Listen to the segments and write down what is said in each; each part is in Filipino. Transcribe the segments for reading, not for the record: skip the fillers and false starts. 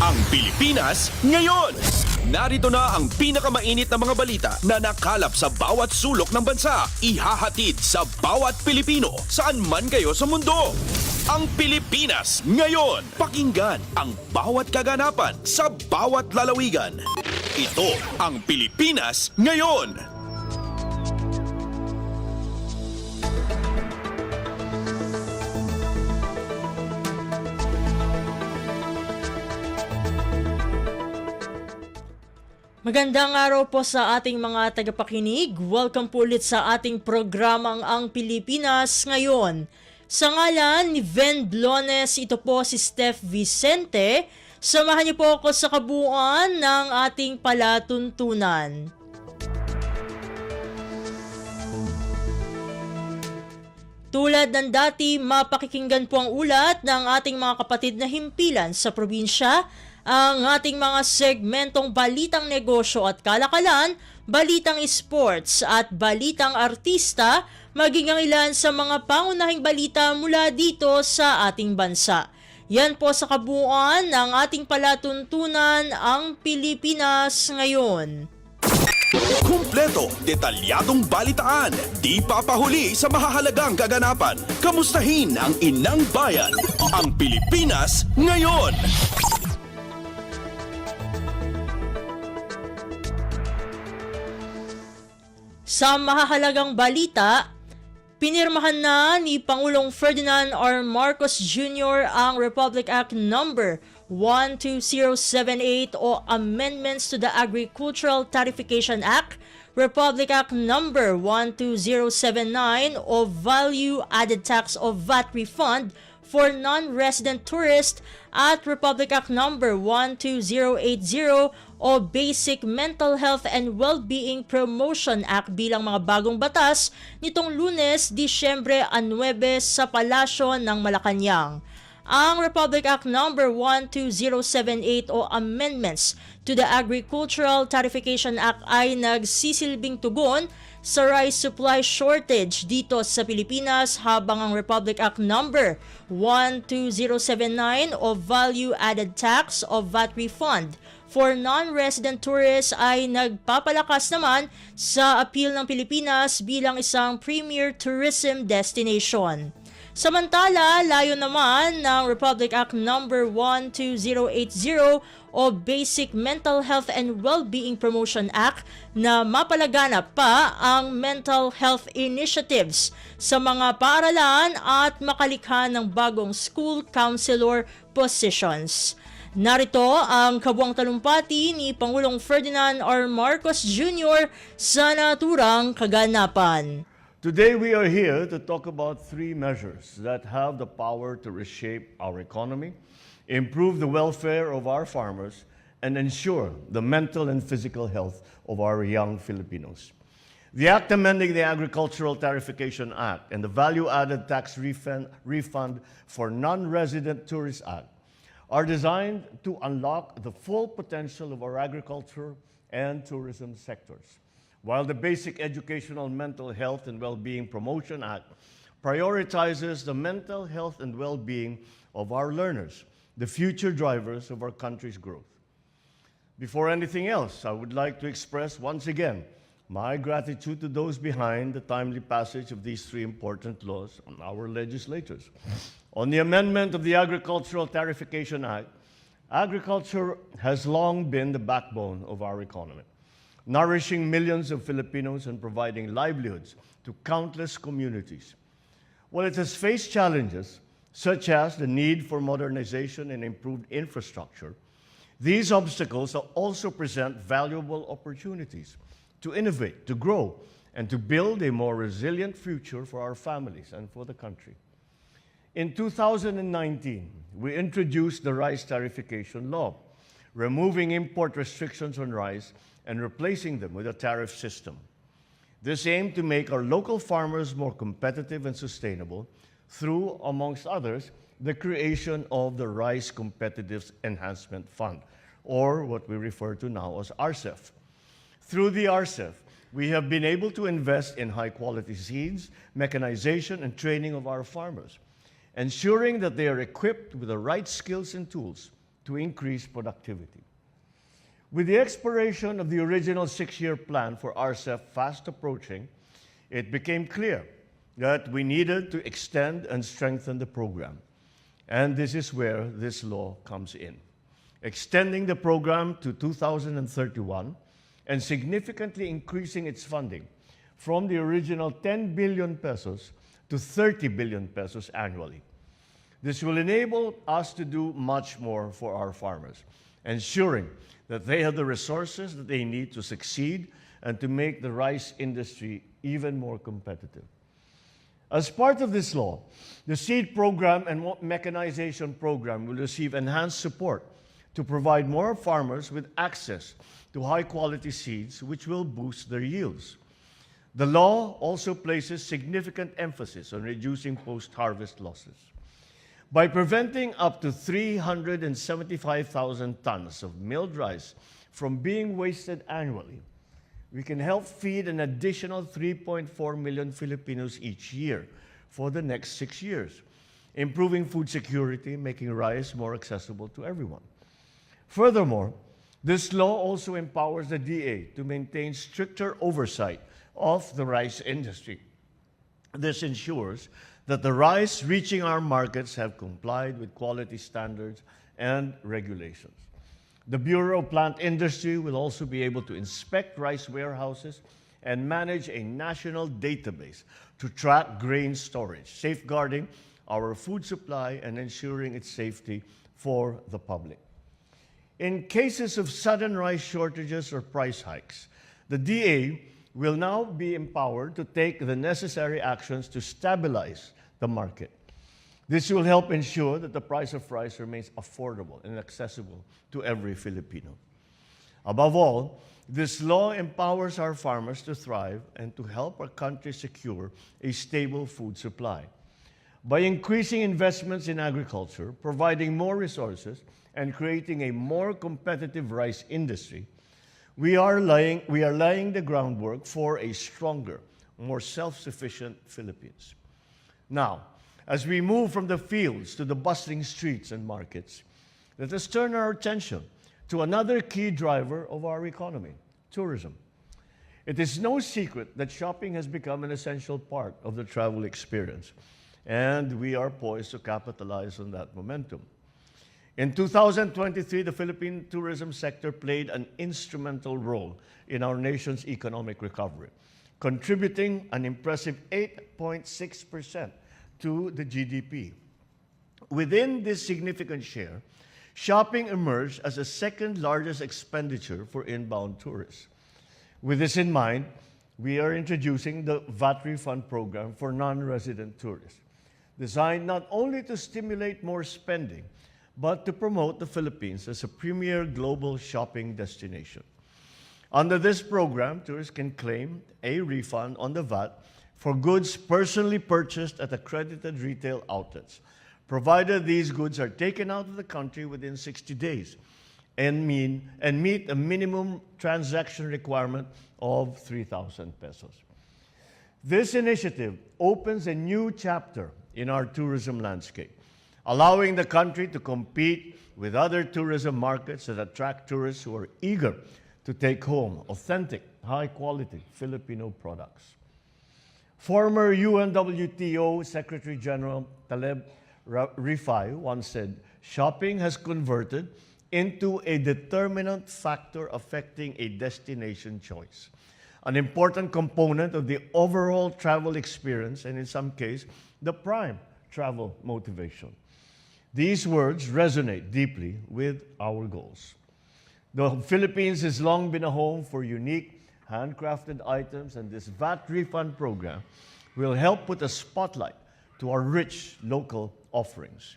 Ang Pilipinas ngayon. Narito na ang pinakamainit na mga balita na nakalap sa bawat sulok ng bansa. Ihahatid sa bawat Pilipino saan man kayo sa mundo. Ang Pilipinas ngayon. Pakinggan ang bawat kaganapan sa bawat lalawigan. Ito ang Pilipinas ngayon. Magandang araw po sa ating mga tagapakinig. Welcome po ulit sa ating programang Ang Pilipinas Ngayon. Sa ngalan ni Ven Blones, ito po si Steph Vicente. Samahan niyo po ako sa kabuuan ng ating palatuntunan. Tulad ng dati, mapakikinggan po ang ulat ng ating mga kapatid na himpilan sa probinsya, ang ating mga segmentong balitang negosyo at kalakalan, balitang sports at balitang artista, maging ang ilan sa mga pangunahing balita mula dito sa ating bansa. Yan po sa kabuuan ng ating palatuntunan, ang Pilipinas ngayon. Kumpleto, detalyadong balitaan, di papahuli sa mahahalagang kaganapan. Kamustahin ang inang bayan, ang Pilipinas ngayon. Sa mahahalagang balita, pinirmahan na ni Pangulong Ferdinand R. Marcos Jr. ang Republic Act No. 12078 o Amendments to the Agricultural Tarification Act, Republic Act No. 12079 o Value Added Tax o VAT Refund for non-resident tourists at Republic Act No. 12080 o Basic Mental Health and Wellbeing Promotion Act bilang mga bagong batas nitong Lunes, Disyembre 9 sa Palasyo ng Malacanang. Ang Republic Act No. 12078 o Amendments to the Agricultural Tarification Act ay nagsisilbing tugon sa rice supply shortage dito sa Pilipinas, habang ang Republic Act No. 12079 o Value Added Tax o VAT Refund for non-resident tourists ay nagpapalakas naman sa appeal ng Pilipinas bilang isang premier tourism destination. Samantala, layo naman ng Republic Act No. 12080 o Basic Mental Health and Wellbeing Promotion Act na mapalaganap pa ang mental health initiatives sa mga paaralan at makalikha ng bagong school counselor positions. Narito ang kabuang talumpati ni Pangulong Ferdinand R. Marcos Jr. sa naturang kaganapan. Today we are here to talk about three measures that have the power to reshape our economy, improve the welfare of our farmers, and ensure the mental and physical health of our young Filipinos. The Act amending the Agricultural Tarification Act and the Value Added Tax Refund for Non-Resident Tourist Act are designed to unlock the full potential of our agriculture and tourism sectors, while the Basic Educational Mental Health and Wellbeing Promotion Act prioritizes the mental health and well-being of our learners, the future drivers of our country's growth. Before anything else, I would like to express once again my gratitude to those behind the timely passage of these three important laws on our legislators. On the amendment of the Agricultural Tarification Act, agriculture has long been the backbone of our economy, nourishing millions of Filipinos and providing livelihoods to countless communities. While it has faced challenges, such as the need for modernization and improved infrastructure, these obstacles also present valuable opportunities to innovate, to grow, and to build a more resilient future for our families and for the country. In 2019, we introduced the Rice Tarification Law, removing import restrictions on rice and replacing them with a tariff system. This aimed to make our local farmers more competitive and sustainable through, amongst others, the creation of the Rice Competitiveness Enhancement Fund, or what we refer to now as RCEF. Through the RCEF, we have been able to invest in high-quality seeds, mechanization, and training of our farmers, ensuring that they are equipped with the right skills and tools to increase productivity. With the expiration of the original 6-year plan for RCEP fast approaching, it became clear that we needed to extend and strengthen the program. And this is where this law comes in, extending the program to 2031 and significantly increasing its funding from the original 10 billion pesos to 30 billion pesos annually. This will enable us to do much more for our farmers, ensuring that they have the resources that they need to succeed and to make the rice industry even more competitive. As part of this law, the seed program and mechanization program will receive enhanced support to provide more farmers with access to high-quality seeds, which will boost their yields. The law also places significant emphasis on reducing post-harvest losses. By preventing up to 375,000 tons of milled rice from being wasted annually, we can help feed an additional 3.4 million Filipinos each year for the next 6 years, improving food security, making rice more accessible to everyone. Furthermore, this law also empowers the DA to maintain stricter oversight of the rice industry. This ensures that the rice reaching our markets have complied with quality standards and regulations. The Bureau of Plant Industry will also be able to inspect rice warehouses and manage a national database to track grain storage, safeguarding our food supply and ensuring its safety for the public. In cases of sudden rice shortages or price hikes, the DA will now be empowered to take the necessary actions to stabilize the market. This will help ensure that the price of rice remains affordable and accessible to every Filipino. Above all, this law empowers our farmers to thrive and to help our country secure a stable food supply. By increasing investments in agriculture, providing more resources, and creating a more competitive rice industry, we are laying the groundwork for a stronger, more self-sufficient Philippines. Now, as we move from the fields to the bustling streets and markets, let us turn our attention to another key driver of our economy, tourism. It is no secret that shopping has become an essential part of the travel experience, and we are poised to capitalize on that momentum. In 2023, the Philippine tourism sector played an instrumental role in our nation's economic recovery, contributing an impressive 8.6% to the GDP. Within this significant share, shopping emerged as the second largest expenditure for inbound tourists. With this in mind, we are introducing the VAT refund program for non-resident tourists, designed not only to stimulate more spending, but to promote the Philippines as a premier global shopping destination. Under this program, tourists can claim a refund on the VAT for goods personally purchased at accredited retail outlets, provided these goods are taken out of the country within 60 days and meet a minimum transaction requirement of 3,000 pesos. This initiative opens a new chapter in our tourism landscape, allowing the country to compete with other tourism markets that attract tourists who are eager to take home authentic, high-quality Filipino products. Former UNWTO Secretary General Taleb Rifai once said, "Shopping has converted into a determinant factor affecting a destination choice, an important component of the overall travel experience, and in some cases, the prime travel motivation." These words resonate deeply with our goals. The Philippines has long been a home for unique, handcrafted items, and this VAT refund program will help put a spotlight to our rich local offerings.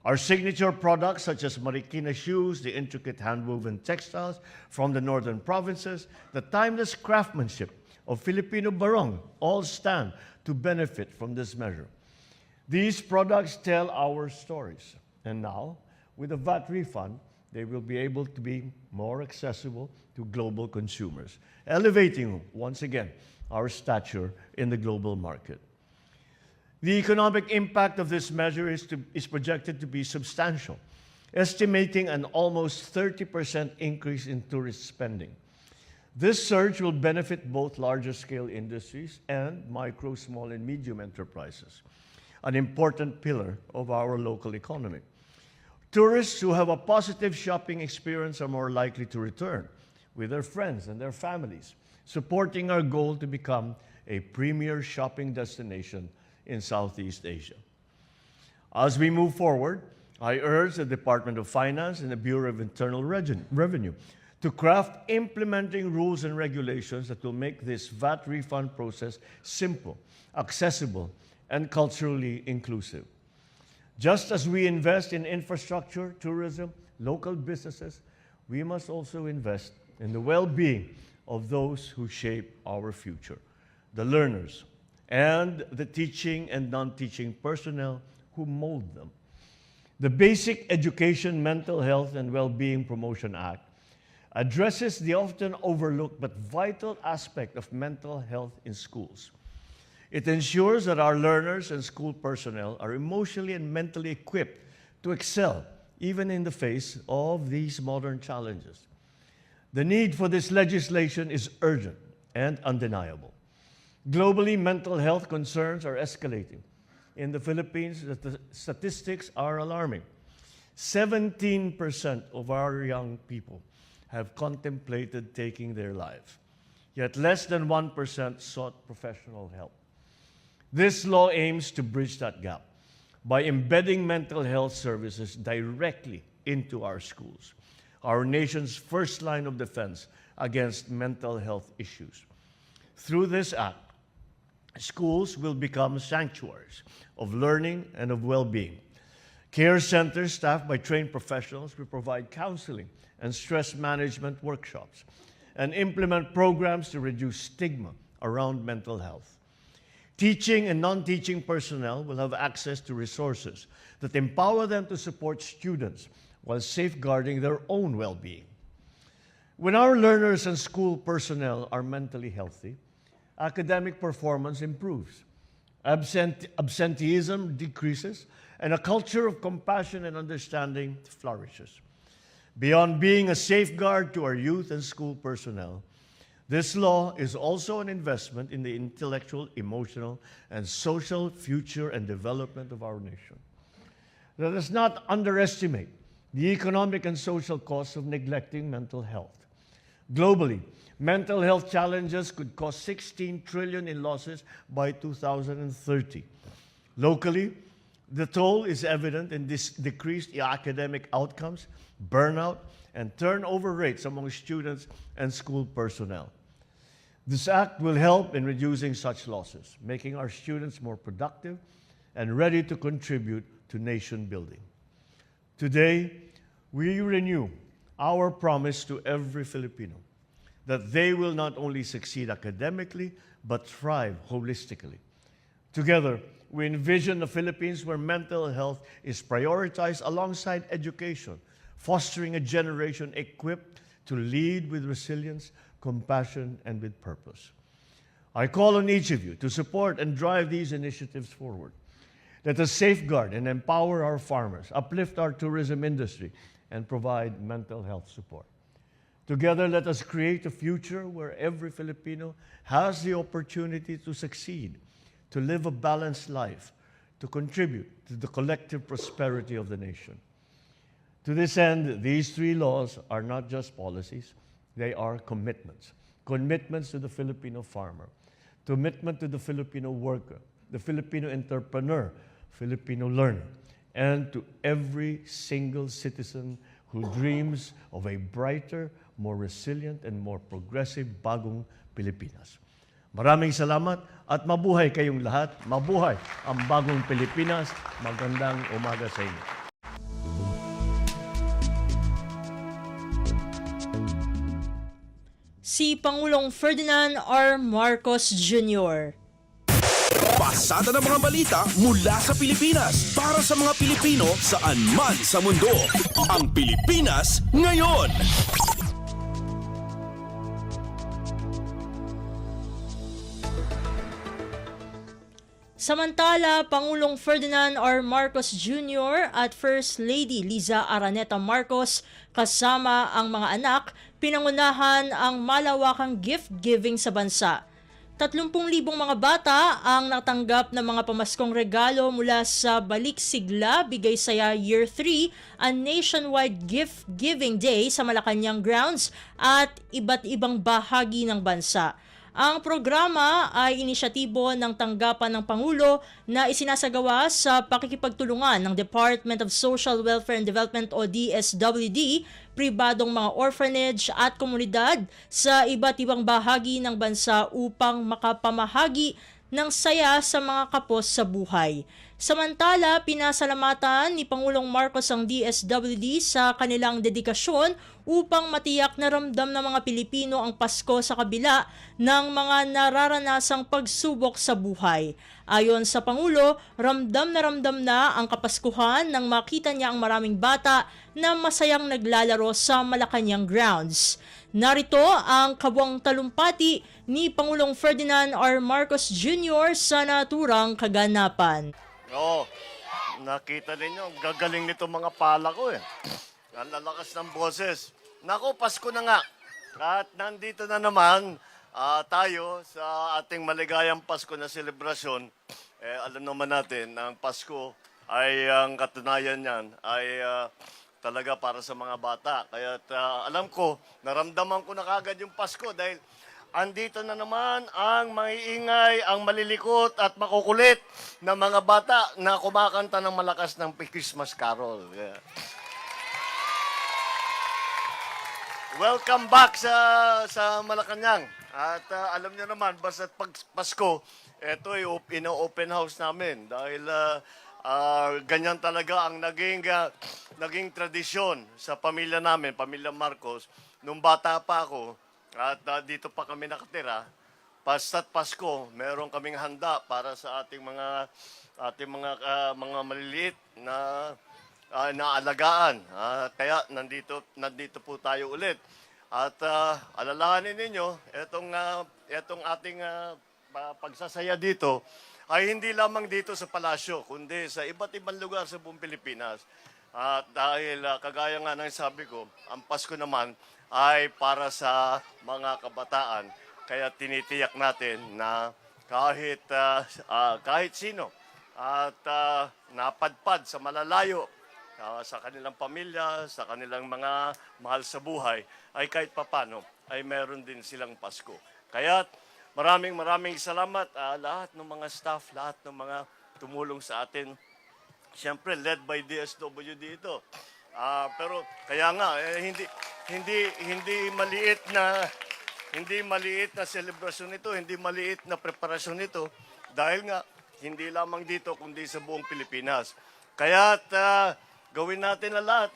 Our signature products such as Marikina shoes, the intricate handwoven textiles from the northern provinces, the timeless craftsmanship of Filipino barong all stand to benefit from this measure. These products tell our stories, and now, with the VAT refund, they will be able to be more accessible to global consumers, elevating, once again, our stature in the global market. The economic impact of this measure is projected to be substantial. estimating an almost 30% increase in tourist spending. This surge will benefit both larger-scale industries and micro, small, and medium enterprises, an important pillar of our local economy. Tourists who have a positive shopping experience are more likely to return with their friends and their families, supporting our goal to become a premier shopping destination in Southeast Asia. As we move forward, I urge the Department of Finance and the Bureau of Internal Revenue to craft implementing rules and regulations that will make this VAT refund process simple, accessible, and culturally inclusive. Just as we invest in infrastructure, tourism, local businesses, we must also invest in the well-being of those who shape our future, the learners, and the teaching and non-teaching personnel who mold them. The Basic Education, Mental Health, and Well-Being Promotion Act addresses the often overlooked but vital aspect of mental health in schools. It ensures that our learners and school personnel are emotionally and mentally equipped to excel, even in the face of these modern challenges. The need for this legislation is urgent and undeniable. Globally, mental health concerns are escalating. In the Philippines, the statistics are alarming. 17% of our young people have contemplated taking their lives, yet less than 1% sought professional help. This law aims to bridge that gap by embedding mental health services directly into our schools, our nation's first line of defense against mental health issues. Through this act, schools will become sanctuaries of learning and of well-being. Care centers staffed by trained professionals will provide counseling and stress management workshops and implement programs to reduce stigma around mental health. Teaching and non-teaching personnel will have access to resources that empower them to support students while safeguarding their own well-being. When our learners and school personnel are mentally healthy, academic performance improves, absenteeism decreases, and a culture of compassion and understanding flourishes. Beyond being a safeguard to our youth and school personnel, this law is also an investment in the intellectual, emotional, and social future and development of our nation. Let us not underestimate the economic and social costs of neglecting mental health. Globally, mental health challenges could cost $16 trillion in losses by 2030. Locally, the toll is evident in decreased academic outcomes, burnout, and turnover rates among students and school personnel. This act will help in reducing such losses, making our students more productive and ready to contribute to nation building. Today, we renew our promise to every Filipino that they will not only succeed academically, but thrive holistically. Together, we envision a Philippines where mental health is prioritized alongside education, fostering a generation equipped to lead with resilience, compassion, and with purpose. I call on each of you to support and drive these initiatives forward. Let us safeguard and empower our farmers, uplift our tourism industry, and provide mental health support. Together, let us create a future where every Filipino has the opportunity to succeed, to live a balanced life, to contribute to the collective prosperity of the nation. To this end, these three laws are not just policies, they are commitments. Commitments to the Filipino farmer, commitment to the Filipino worker, the Filipino entrepreneur, Filipino learner, and to every single citizen who dreams of a brighter, more resilient, and more progressive bagong Pilipinas. Maraming salamat at mabuhay kayong lahat. Mabuhay ang bagong Pilipinas. Magandang umaga sa inyo. Si Pangulong Ferdinand R. Marcos Jr. Pasada ng mga balita mula sa Pilipinas para sa mga Pilipino saan man sa mundo. Ang Pilipinas ngayon. Samantala, Pangulong Ferdinand R. Marcos Jr. at First Lady Liza Araneta Marcos kasama ang mga anak, pinangunahan ang malawakang gift-giving sa bansa. 30,000 mga bata ang natanggap ng mga pamaskong regalo mula sa Balik Sigla Bigay Saya Year 3, a nationwide gift-giving day sa Malacanang grounds at iba't ibang bahagi ng bansa. Ang programa ay inisyatibo ng tanggapan ng Pangulo na isinasagawa sa pakikipagtulungan ng Department of Social Welfare and Development o DSWD, pribadong mga orphanage at komunidad sa iba't ibang bahagi ng bansa upang makapamahagi ng saya sa mga kapos sa buhay. Samantala, pinasalamatan ni Pangulong Marcos ang DSWD sa kanilang dedikasyon upang matiyak na ramdam ng mga Pilipino ang Pasko sa kabila ng mga nararanasang pagsubok sa buhay. Ayon sa Pangulo, ramdam na ang Kapaskuhan nang makita niya ang maraming bata na masayang naglalaro sa Malacanang grounds. Narito ang kabuang talumpati ni Pangulong Ferdinand R. Marcos Jr. sa naturang kaganapan. Oo, nakita ninyo, ang gagaling nito mga pala ko eh. Ang lalakas ng boses. Nako, Pasko na nga. At nandito na naman tayo sa ating maligayang Pasko na selebrasyon. Alam naman natin na ang Pasko ay ang katunayan niyan ay talaga para sa mga bata. Kaya alam ko, naramdaman ko na kagad yung Pasko dahil andito na naman ang maiingay, ang malilikot at makukulit na mga bata na kumakanta ng malakas ng Christmas Carol. Yeah. Welcome back sa Malacanang. At alam niyo naman, basta pag Pasko, ito ay ino-open house namin dahil ganyan talaga ang naging tradisyon sa pamilya namin, pamilya Marcos. Nung bata pa ako, at dito pa kami nakatira, basta't Pasko, meron kaming handa para sa ating mga maliliit na naalagaan. Kaya nandito po tayo ulit. At alalahanin ninyo, etong ating pagsasaya dito ay hindi lamang dito sa palasyo, kundi sa iba't ibang lugar sa buong Pilipinas. At dahil kagaya nga ng sabi ko, ang Pasko naman ay para sa mga kabataan. Kaya tinitiyak natin na kahit sino at napadpad sa malalayo sa kanilang pamilya, sa kanilang mga mahal sa buhay, ay kahit papano ay meron din silang Pasko. Kaya maraming salamat lahat ng mga staff, lahat ng mga tumulong sa atin. Siyempre, led by DSWD ito. Pero kaya nga hindi maliit na selebrasyon ito, hindi maliit na preparasyon ito dahil nga hindi lamang dito kundi sa buong Pilipinas. Kaya gawin natin na lahat.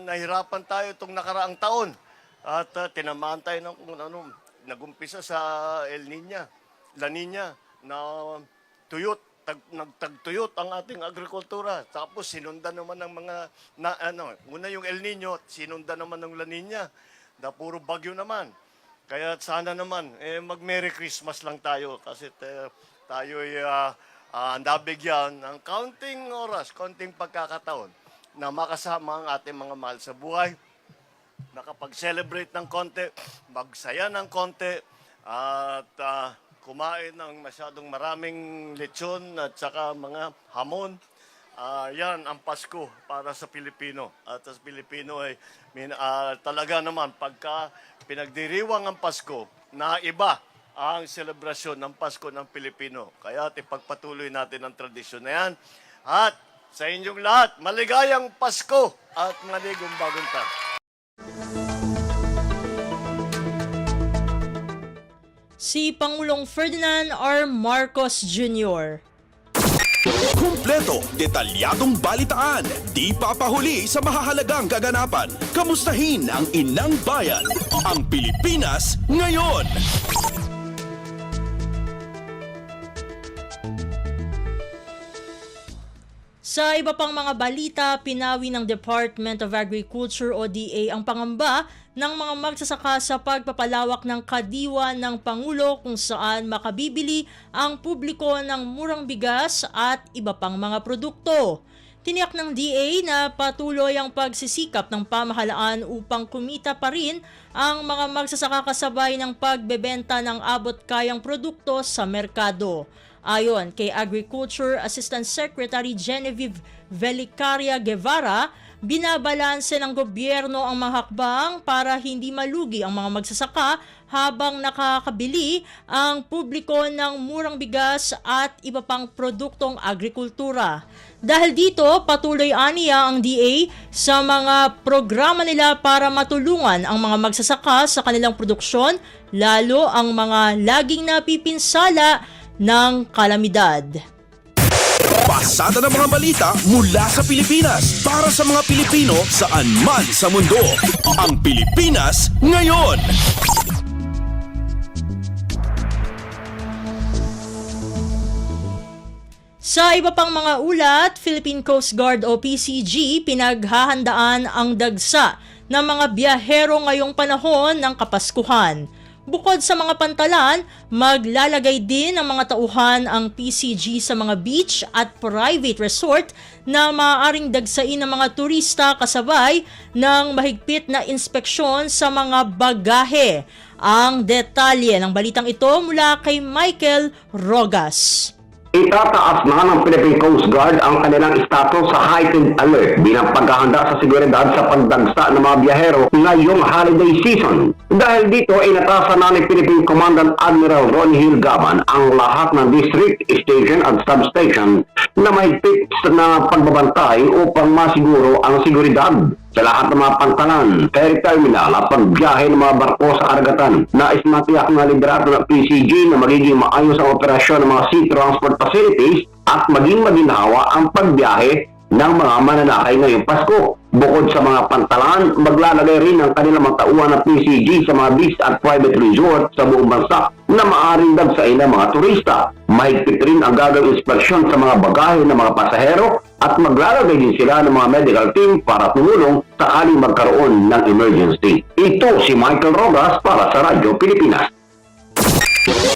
Nahirapan tayo itong nakaraang taon at tinamaan tayo ng kung ano, nagumpisa sa La Nina na nagtagtuyot ang ating agrikultura. Tapos sinundan naman ng mga, una yung El Nino, sinundan naman ng La Nina, na puro bagyo naman. Kaya sana naman, mag-Merry Christmas lang tayo kasi tayo'y nabigyan ng kaunting oras, kaunting pagkakataon na makasama ang ating mga mahal sa buhay, nakapag-celebrate ng konti, magsaya ng konti, at kumain ng masyadong maraming lechon at saka mga hamon. Yan ang Pasko para sa Pilipino. At sa Pilipino ay talaga naman pagka pinagdiriwang ang Pasko, na iba ang selebrasyon ng Pasko ng Pilipino. Kaya ipagpatuloy natin ang tradisyon na yan. At sa inyong lahat, maligayang Pasko at maligong bagong taon. Si Pangulong Ferdinand R. Marcos Jr. Kumpleto, detalyadong balitaan, di papahuli sa mahahalagang kaganapan. Kamustahin ang inang bayan, ang Pilipinas ngayon. Sa iba pang mga balita, pinawi ng Department of Agriculture o DA ang pangamba ng mga magsasaka sa pagpapalawak ng kadiwa ng Pangulo kung saan makabibili ang publiko ng murang bigas at iba pang mga produkto. Tiniyak ng DA na patuloy ang pagsisikap ng pamahalaan upang kumita pa rin ang mga magsasaka kasabay ng pagbebenta ng abot-kayang produkto sa merkado. Ayon kay Agriculture Assistant Secretary Genevieve Velicaria Guevara, binabalanse ng gobyerno ang mga hakbang para hindi malugi ang mga magsasaka habang nakakabili ang publiko ng murang bigas at iba pang produktong agrikultura. Dahil dito, patuloy aniya ang DA sa mga programa nila para matulungan ang mga magsasaka sa kanilang produksyon, lalo ang mga laging napipinsala ng kalamidad. Pasada ng mga balita mula sa Pilipinas para sa mga Pilipino saan man sa mundo. Ang Pilipinas ngayon. Sa iba pang mga ulat, Philippine Coast Guard o PCG pinaghahandaan ang dagsa ng mga biyahero ngayong panahon ng Kapaskuhan. Bukod sa mga pantalan, maglalagay din ng mga tauhan ang PCG sa mga beach at private resort na maaaring dagsain ng mga turista kasabay ng mahigpit na inspeksyon sa mga bagahe. Ang detalye ng balitang ito mula kay Michael Rogas. Itataas na ng Philippine Coast Guard ang kanilang status sa heightened alert bilang paghahanda sa seguridad sa pagdagsa ng mga biyahero ngayong holiday season. Dahil dito, inatasan na ni Philippine Commandant Admiral Ronnie Hill Gaban ang lahat ng district, station at substation na mahigpit na pagbabantay upang masiguro ang seguridad sa lahat ng mga pantalan, ferry terminal at pagbiyahe ng mga barko sa karagatan. Nais matiyak na liderato ng PCG na magiging maayos ang operasyon ng mga sea transport facilities at maging maginawa ang pagbiyahe ng mga mananakay ngayong Pasko. Bukod sa mga pantalan, maglalagay rin ang kanilang mga tauhan ng PCG sa mga beach at private resort sa buong bansa na maaaring dagsain ng mga turista. Mahigpit rin ang gagawing inspeksyon sa mga bagahe ng mga pasahero at maglalagay din sila ng mga medical team para tumulong sakaling magkaroon ng emergency. Ito si Michael Rogas para sa Radyo Pilipinas.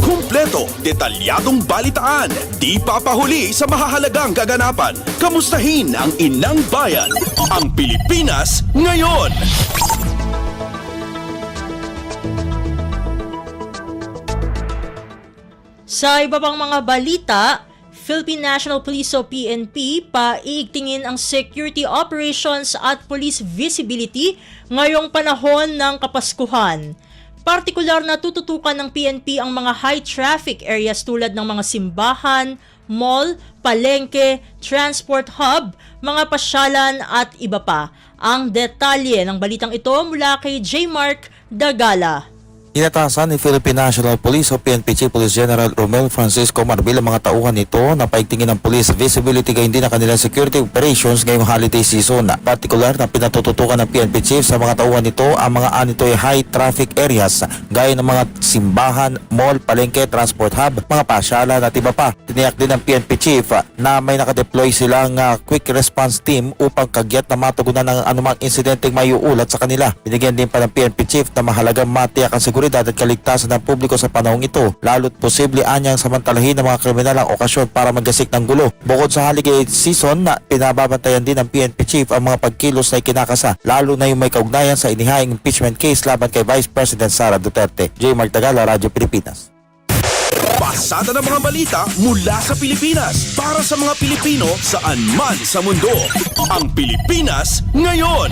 Kumpleto, detalyadong balitaan, di papahuli sa mahahalagang kaganapan. Kamustahin ang inang bayan, ang Pilipinas ngayon. Sa iba pang mga balita, Philippine National Police o PNP paiigtingin ang security operations at police visibility ngayong panahon ng Kapaskuhan. Partikular na tututukan ng PNP ang mga high traffic areas tulad ng mga simbahan, mall, palengke, transport hub, mga pasyalan at iba pa. Ang detalye ng balitang ito mula kay J. Mark Dagala. Inatasan ni Philippine National Police o PNP Chief Police General Romel Francisco Marbil ang mga tauhan nito na paigtingin ng police visibility gayon din ang kanilang security operations ngayong holiday season. Partikular na pinatututukan ng PNP Chief sa mga tauhan nito ang mga anito ay high traffic areas gaya ng mga simbahan, mall, palengke, transport hub, mga pasyalan at iba pa. Tiniyak din ng PNP Chief na may nakadeploy silang quick response team upang kagyat na matugunan ng anumang insidenteng mayuulat sa kanila. Binigyan din pa ng PNP Chief na mahalagang matiyak ang seguridad at kaligtasan ng publiko sa panahong ito, lalo't posible anyang samantalahin ng mga kriminal ang okasyon para maggasik ng gulo. Bukod sa holiday season, na pinababantayan din ng PNP Chief ang mga pagkilos na ikinakasa, lalo na yung may kaugnayan sa inihaing impeachment case laban kay Vice President Sara Duterte. J. Mark Tagala, Radyo Pilipinas. Pasada ng mga balita mula sa Pilipinas para sa mga Pilipino saan man sa mundo. Ang Pilipinas ngayon.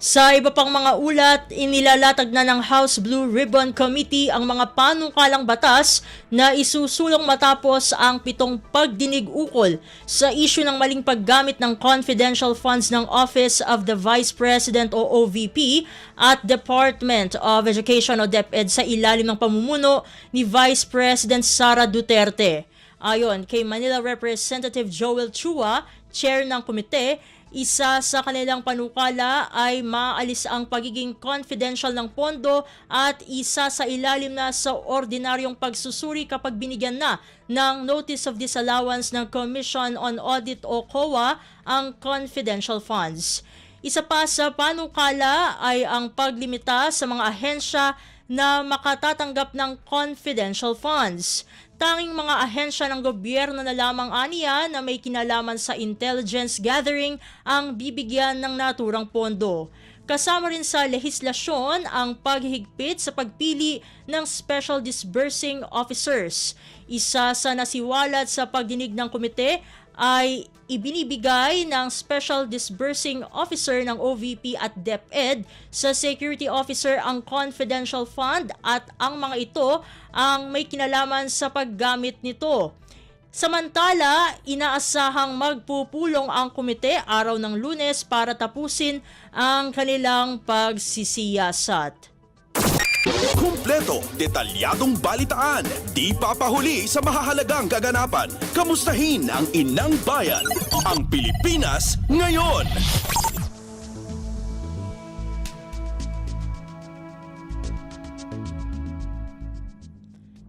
Sa iba pang mga ulat, inilalatag na ng House Blue Ribbon Committee ang mga panukalang batas na isusulong matapos ang 7 pagdinig ukol sa isyu ng maling paggamit ng confidential funds ng Office of the Vice President o OVP at Department of Education o DepEd sa ilalim ng pamumuno ni Vice President Sara Duterte. Ayon kay Manila Representative Joel Chua, chair ng komite, Isa sa kanilang panukala ay maalis ang pagiging confidential ng pondo at isa sa ilalim na sa ordinaryong pagsusuri kapag binigyan na ng Notice of Disallowance ng Commission on Audit o COA ang confidential funds. Isa pa sa panukala ay ang paglimita sa mga ahensya na makatatanggap ng confidential funds. Tanging mga ahensya ng gobyerno na lamang aniya na may kinalaman sa intelligence gathering ang bibigyan ng naturang pondo. Kasama rin sa lehislasyon ang paghihigpit sa pagpili ng Special Disbursing Officers. Isa sa nasiwalat sa pagdinig ng komite ay ibinibigay ng Special Disbursing Officer ng OVP at DepEd sa Security Officer ang confidential fund at ang mga ito ang may kinalaman sa paggamit nito. Samantala, inaasahang magpupulong ang komite araw ng Lunes para tapusin ang kanilang pagsisiyasat. Kumpleto, detalyadong balitaan, di papahuli sa mahahalagang kaganapan. Kamustahin ang inang bayan, ang Pilipinas ngayon.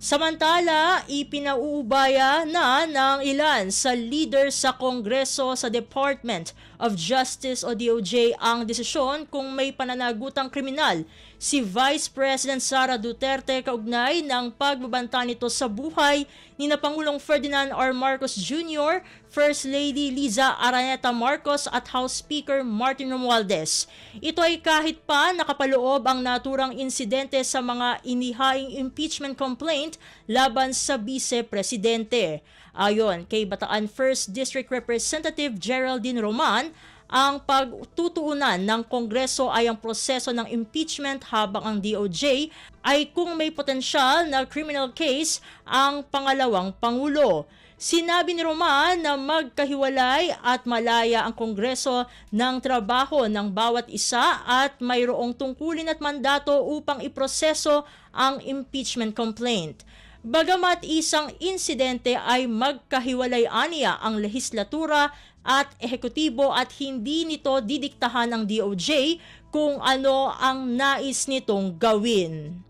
Samantala, ipinauubaya na ng ilan sa leader sa Kongreso sa Department of Justice o DOJ ang desisyon kung may pananagutang kriminal si Vice President Sara Duterte kaugnay ng pagbabanta nito sa buhay ni na Pangulong Ferdinand R. Marcos Jr., First Lady Liza Araneta Marcos at House Speaker Martin Romualdez. Ito ay kahit pa nakapaloob ang naturang insidente sa mga inihaing impeachment complaint laban sa Vice-Presidente. Ayon kay Bataan 1st District Representative Geraldine Roman, ang pagtutuunan ng Kongreso ay ang proseso ng impeachment habang ang DOJ ay kung may potensyal na criminal case ang pangalawang Pangulo. Sinabi ni Roman na magkahiwalay at malaya ang Kongreso ng trabaho ng bawat isa at mayroong tungkulin at mandato upang iproseso ang impeachment complaint. Bagamat isang insidente ay magkahiwalay aniya ang lehislatura at ehekutibo at hindi nito didiktahan ng DOJ kung ano ang nais nitong gawin.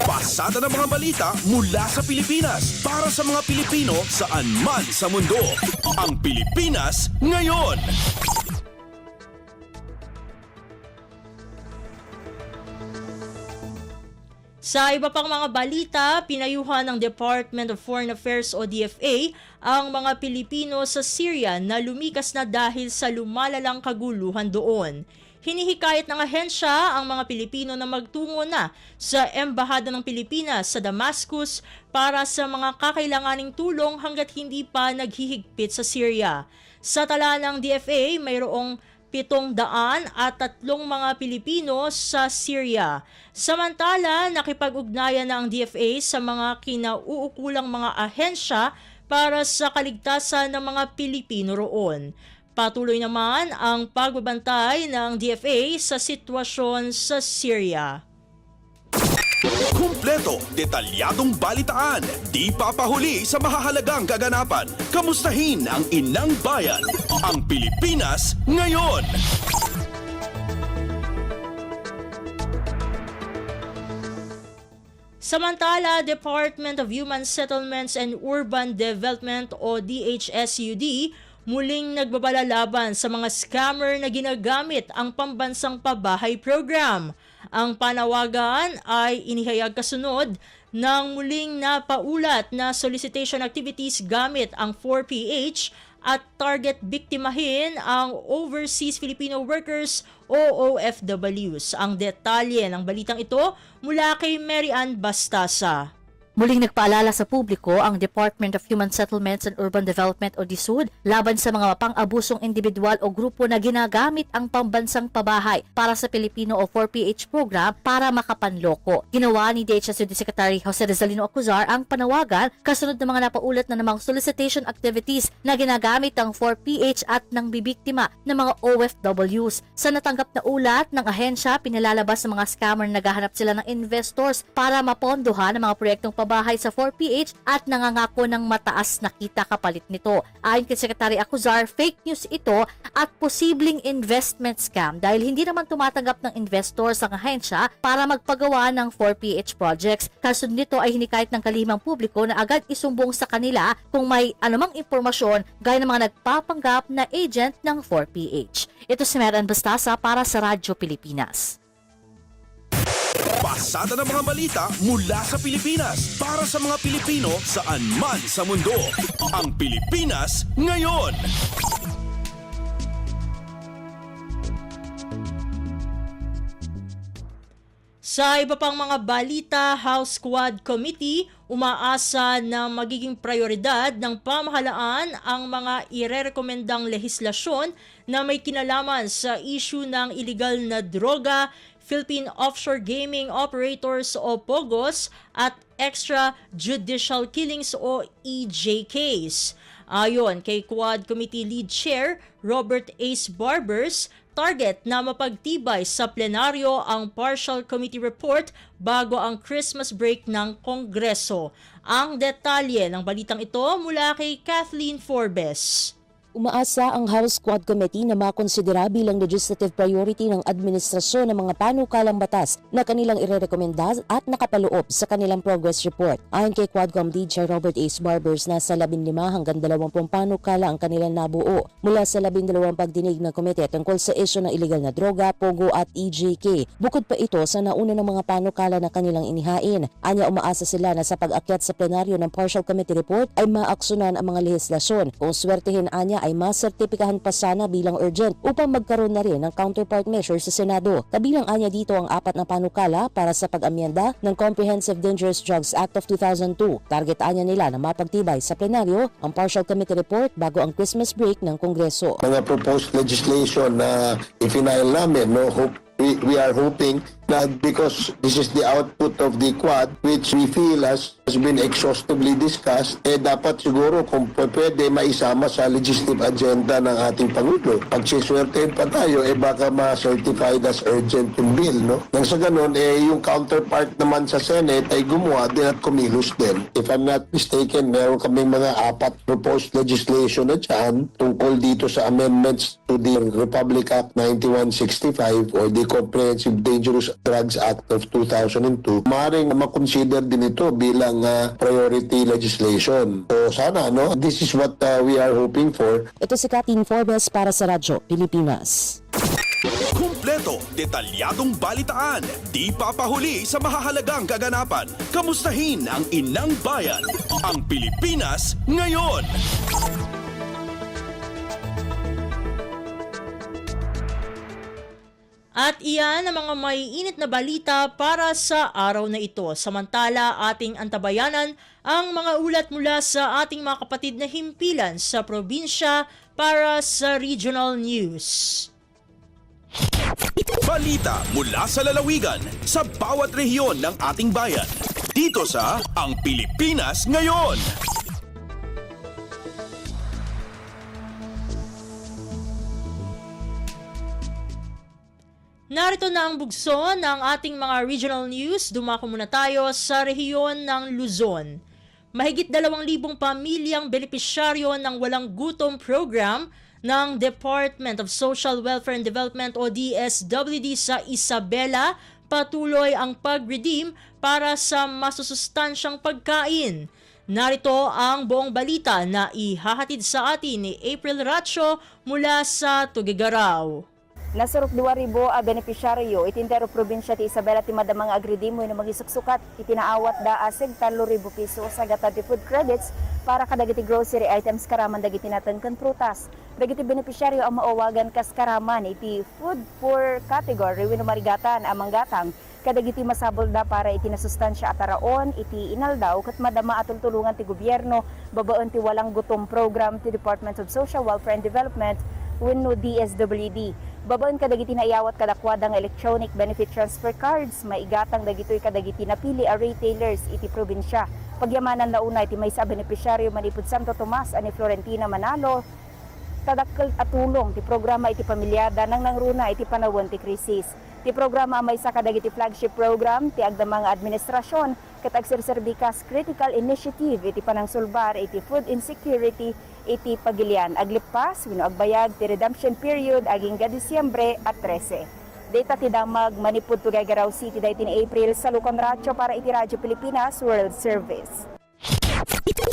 Pasada ng mga balita mula sa Pilipinas para sa mga Pilipino saan man sa mundo. Ang Pilipinas ngayon. Sa iba pang mga balita, pinayuhan ng Department of Foreign Affairs o DFA ang mga Pilipino sa Syria na lumikas na dahil sa lumalalang kaguluhan doon. Hinihikayat ng ahensya ang mga Pilipino na magtungo na sa Embahada ng Pilipinas sa Damascus para sa mga kakailanganing tulong hanggat hindi pa naghihigpit sa Syria. Sa tala ng DFA, mayroong 703 mga Pilipino sa Syria. Samantala, nakipag-ugnayan na ang DFA sa mga kinauukulang mga ahensya para sa kaligtasan ng mga Pilipino roon. Patuloy naman ang pagbabantay ng DFA sa sitwasyon sa Syria. Kumpleto, detalyadong balitaan, di papahuli sa mahahalagang kaganapan. Kamustahin ang inang bayan, ang Pilipinas ngayon. Samantala, Department of Human Settlements and Urban Development o DHSUD muling nagbabala laban sa mga scammer na ginagamit ang pambansang pabahay program. Ang panawagan ay inihayag kasunod ng muling napaulat na solicitation activities gamit ang 4PH at target biktimahin ang Overseas Filipino Workers o OFWs. Ang detalye ng balitang ito mula kay Mary Ann Bastasa. Muling nagpaalala sa publiko ang Department of Human Settlements and Urban Development o DSUD laban sa mga pang-abusong individual o grupo na ginagamit ang pambansang pabahay para sa Pilipino o 4PH program para makapanloko. Ginawa ni DHSUD Secretary Jose Rizalino Acuzar ang panawagan kasunod ng mga napaulat na namang solicitation activities na ginagamit ng 4PH at ng bibiktima ng mga OFWs. Sa natanggap na ulat ng ahensya, pinalalabas ng mga scammer na naghahanap sila ng investors para mapondohan ang mga proyektong pabahay pabahay sa 4PH at nangangako ng mataas na kita kapalit nito. Ayon kay Secretary Acuzar, fake news ito at posibleng investment scam dahil hindi naman tumatanggap ng investor sa ahensya para magpagawa ng 4PH projects. Kasunod nito ay hinikayat ng kalihimang publiko na agad isumbong sa kanila kung may anumang impormasyon gaya ng mga nagpapanggap na agent ng 4PH. Ito si Meran Bastasa para sa Radyo Pilipinas. Pasada ng mga balita mula sa Pilipinas para sa mga Pilipino saan man sa mundo. Ang Pilipinas ngayon. Sa iba pang mga balita, House Quad Committee umaasa na magiging prioridad ng pamahalaan ang mga irerekomendang lehislasyon na may kinalaman sa issue ng illegal na droga, Philippine Offshore Gaming Operators o POGOS at extrajudicial killings o EJKs. Ayon kay Quad Committee Lead Chair Robert Ace Barbers, target na mapagtibay sa plenaryo ang partial committee report bago ang Christmas break ng Kongreso. Ang detalye ng balitang ito mula kay Kathleen Forbes. Umaasa ang House Quad Committee na makonsidera bilang legislative priority ng administrasyon ng mga panukalang batas na kanilang irerekomenda at nakapaloob sa kanilang progress report. Ayon kay Quadcom Lead Chair Robert Ace Barbers, nasa 15 hanggang 20 panukala ang kanilang nabuo mula sa 12 pagdinig ng komite tungkol sa isyu ng illegal na droga, POGO at EJK. Bukod pa ito sa nauna ng mga panukala na kanilang inihain. Anya umaasa sila na sa pag-akyat sa plenaryo ng partial committee report ay maaksunan ang mga lehislasyon. Kung swertehin anya ay masertipikahan pa sana bilang urgent upang magkaroon na rin ng counterpart measures sa Senado. Kabilang anya dito ang 4 na panukala para sa pag-amyenda ng Comprehensive Dangerous Drugs Act of 2002. Target anya nila na mapagtibay sa plenaryo ang partial committee report bago ang Christmas break ng Kongreso. Mga proposed legislation na i-file namin, we are hoping that because this is the output of the Quad, which we feel has been exhaustively discussed, dapat siguro kung pwede maisama sa legislative agenda ng ating Pangulo. Pag siswertein pa tayo, baka ma-certified as urgent yung bill, no? Nang sa ganun, yung counterpart naman sa Senate ay gumawa din at kumilos din. If I'm not mistaken, meron kaming mga 4 proposed legislation na dyan tungkol dito sa amendments to the Republic Act 9165 or the Comprehensive Dangerous Drugs Act of 2002. Maaaring makonsider din ito bilang priority legislation. So sana, no? This is what we are hoping for. Ito si Kathleen Forbes para sa Radyo Pilipinas. Kumpleto, detalyadong balitaan, di papahuli sa mahahalagang kaganapan. Kamustahin ang inang bayan, ang Pilipinas ngayon. At iyan ang mga maiinit na balita para sa araw na ito. Samantala, ating antabayanan ang mga ulat mula sa ating mga kapatid na himpilan sa probinsya para sa regional news. Balita mula sa lalawigan sa bawat rehiyon ng ating bayan. Dito sa Ang Pilipinas Ngayon. Narito na ang bugso ng ating mga regional news. Dumako muna tayo sa rehiyon ng Luzon. Mahigit 2,000 pamilyang benepisyaryo ng Walang Gutom program ng Department of Social Welfare and Development o DSWD sa Isabela patuloy ang pag-redeem para sa masusustansyang pagkain. Narito ang buong balita na ihahatid sa atin ni April Racho mula sa Tuguegarao. Nasarok 2,000 a benepisyaryo itintero probinsya ti Isabela ti madamang agridimo na magisuksukat itinaawat da asig 3,000 piso sa gatad ti food credits para kadagiti grocery items karaman dagiti natanken prutas. Dagiti benepisyaryo ang mauwagan kas karaman iti food poor category wenno marigatan amang gatang kadagiti masabol da para iti nasustansya ataraon iti inaldaw ket madama atultulungan ti gobyerno babaen ti Walang Gutom program ti Department of Social Welfare and Development wenno DSWD. Babaen kadagiti naiyawat kadakwadang electronic benefit transfer cards, maigatang dagitoy kadagiti napili a retailers iti probinsya. Pagyamanan na una iti maysa benepisyaryo manipud Santo Tomas ani Florentina Manalo, kadakkel at tulong ti programa iti pamilyada nang nangruna iti panawon ti krisis. Ti programa may sa kadagiti flagship program ti agdamang administrasyon ket agserserbikas critical initiative iti panangsulbar iti food insecurity iti pagilian. Aglipas wenno agbayag ti redemption period aging Disyembre at 13. Data ti damag manipud to Gagaraw City daytin April sa Lucon Ratio para iti Radyo Pilipinas World Service.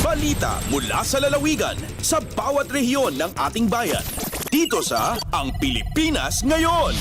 Balita mula sa lalawigan sa bawat rehiyon ng ating bayan. Dito sa Ang Pilipinas Ngayon.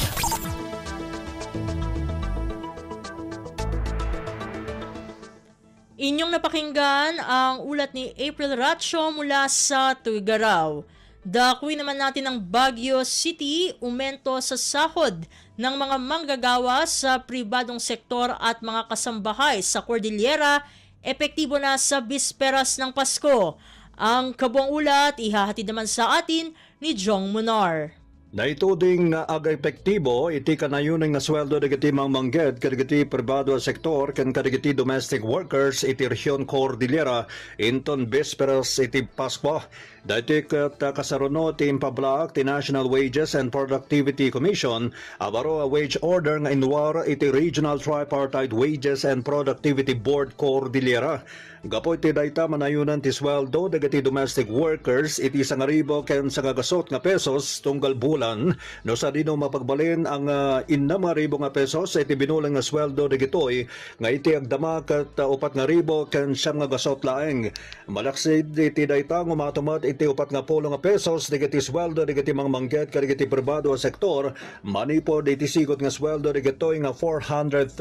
Inyong napakinggan ang ulat ni April Ratio mula sa Tuigaraw. Dakuin naman natin ang Baguio City, umento sa sahod ng mga manggagawa sa pribadong sektor at mga kasambahay sa Cordillera, epektibo na sa bisperas ng Pasko. Ang kabuang ulat ihahatid naman sa atin ni Jong Munar. Naituding nga aga-epektibo iti kanayuning nga sweldo dagiti mangged kadagiti pribado sektor ken kadagiti domestic workers iti rehiyon Cordillera inton bisperas iti Pasko. Dati ket kasaruno ti impablaak ti National Wages and Productivity Commission abaro a wage order nga inwar iti Regional Tripartite Wages and Productivity Board Cordillera. Gapoy ti dayta manayunan ti sweldo dagiti domestic workers iti 1,000 ken 100 nga pesos tunggal bulan no sa dino mapagbalin ang 6,000 nga pesos iti binulang nga sweldo dagitoy nga iti agdama ket 4,000 ken 100 laeng. Malaksid iti dayta umatumat iti 4 nga pesos dagiti sweldo dagiti mangged kadagiti pribado a sektor manipod iti sigot nga sweldo dagitoy nga 430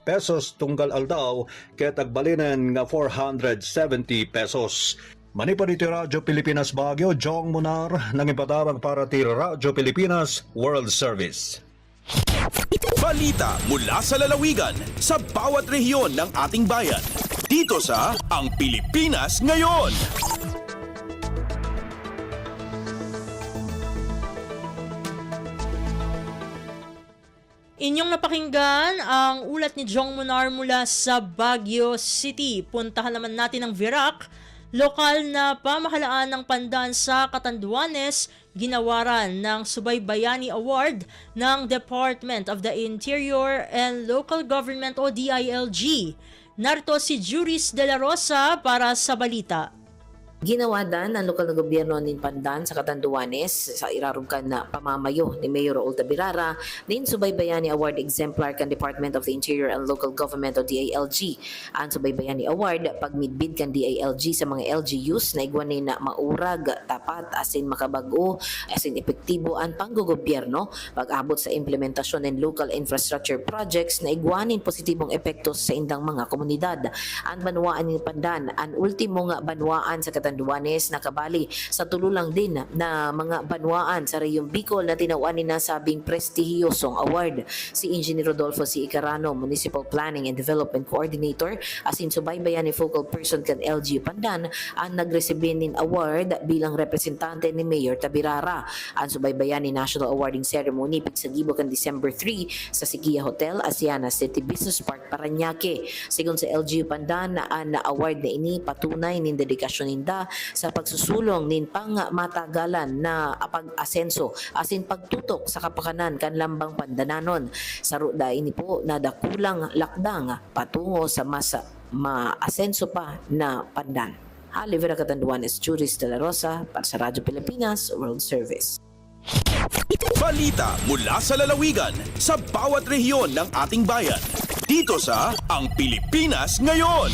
pesos tunggal aldaw ket agbalinan nga 470 pesos. Manipod iti Radyo Pilipinas Baguio, Jong Munar, nang ipadarag para ti Radyo Pilipinas World Service. Balita mula sa lalawigan sa bawat rehiyon ng ating bayan. Dito sa Ang Pilipinas Ngayon. Inyong napakinggan ang ulat ni Jong Munar mula sa Baguio City. Puntahan naman natin ang Virac. Lokal na pamahalaan ng Pandan sa Catanduanes, ginawaran ng Subaybayani Award ng Department of the Interior and Local Government o DILG. Narito si Juris De La Rosa para sa balita. Ginawadan ng lokal na gobyerno ng Pandan sa Catanduanes sa irarungkan na pamamayo ni Mayor Raul Tabirara din Subaybayani Award Exemplar kan Department of the Interior and Local Government o DILG. Ang Subaybayani Award pagmidbid kan DILG sa mga LGUs na igwanin na maurag, tapat, asin makabago, asin epektibo ang panggogobyerno pag-abot sa implementasyon ng local infrastructure projects na igwanin positibong epekto sa indang mga komunidad. Ang banwaan ni Pandan, ang ultimo nga banwaan sa Catanduanes nakabali sa tululang din na mga banwaan sa Reyong Bicol na tinawanin na sabing prestihiyosong award. Si Engineer Rodolfo C. Icarano, Municipal Planning and Development Coordinator, asin Subaybayani Focal Person kan LGU Pandan, ang nagresibin nin award bilang representante ni Mayor Tabirara. Ang Subaybayani National Awarding Ceremony pigsagibo kan December 3 sa Sikia Hotel, Asiana City Business Park, Parañaque. Sigon sa LGU Pandan, ang award na ini patunay nin dedikasyon ninda sa pagsusulong nin pangmatagalan na pag-asenso asin pagtutok sa kapakanan kan lambang Pandananon. Sa ruda ini po nadakulang lakdang patungo sa mas maasenso pa na Pandan. Olivera Catanduanes, Juris De La Rosa para sa Radyo Pilipinas World Service. Balita mula sa lalawigan sa bawat rehiyon ng ating bayan. Dito sa Ang Pilipinas Ngayon.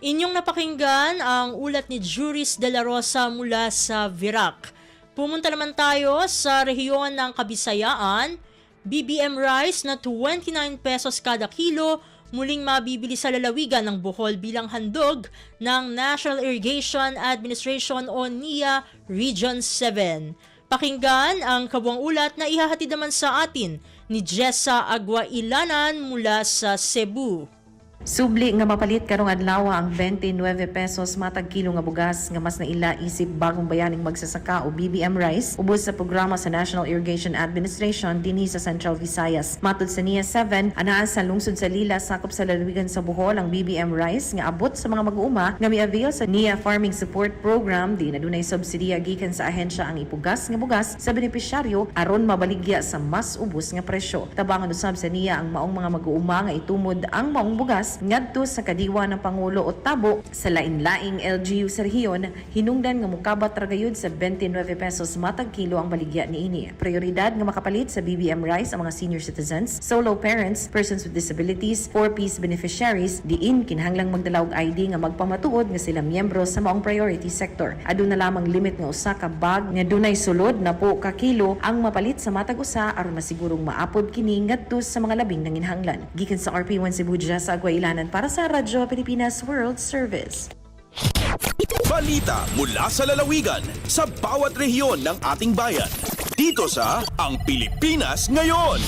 Inyong napakinggan ang ulat ni Juris De La Rosa mula sa Virac. Pumunta naman tayo sa rehiyon ng Kabisayaan. BBM rice na 29 pesos kada kilo muling mabibili sa lalawigan ng Bohol bilang handog ng National Irrigation Administration o NIA Region 7. Pakinggan ang kabuang ulat na ihahatid naman sa atin ni Jessa Aguailanan mula sa Cebu. Subli nga mapalit karong adlaw ang 29 pesos matag kilo nga bugas nga mas naila isip bagong bayaning magsasaka o BBM Rice ubos sa programa sa National Irrigation Administration dinhi sa Central Visayas. Matud sa NIA 7, anaa sa lungsod sa Lila sakop sa lalawigan sa Bohol ang BBM Rice nga abot sa mga mag-uuma nga mi-avail sa NIA Farming Support Program di na dunay subsidiya gikan sa ahensya ang ipugas nga bugas sa benepisyaryo aron mabaligya sa mas ubos nga presyo. Tabangan usab sa NIA ang maong mga mag-uuma nga itumod ang maong bugas ngadto sa kadiwa ng Pangulo o Tabo sa lain-laing LGU sa rehiyon, hinungdan nga mukabat ra gayud sa 29 pesos matag kilo ang baligya niini. Prioridad nga makapalit sa BBM Rice ang mga senior citizens, solo parents, persons with disabilities, 4-piece beneficiaries, diin kinahanglang magdala og ID nga magpamatuod nga sila miyembro sa maong priority sector. Aduna lamang limit nga usa ka bag nga dunay sulod na po ka kilo ang mapalit sa matag usa aron masigurong maapod kini ngadto sa mga labing nanginhanglan. Gikan sa RP1 Cebu sa Aguailanan para sa Radyo Pilipinas World Service. Balita mula sa lalawigan sa bawat rehiyon ng ating bayan. Dito sa Ang Pilipinas Ngayon.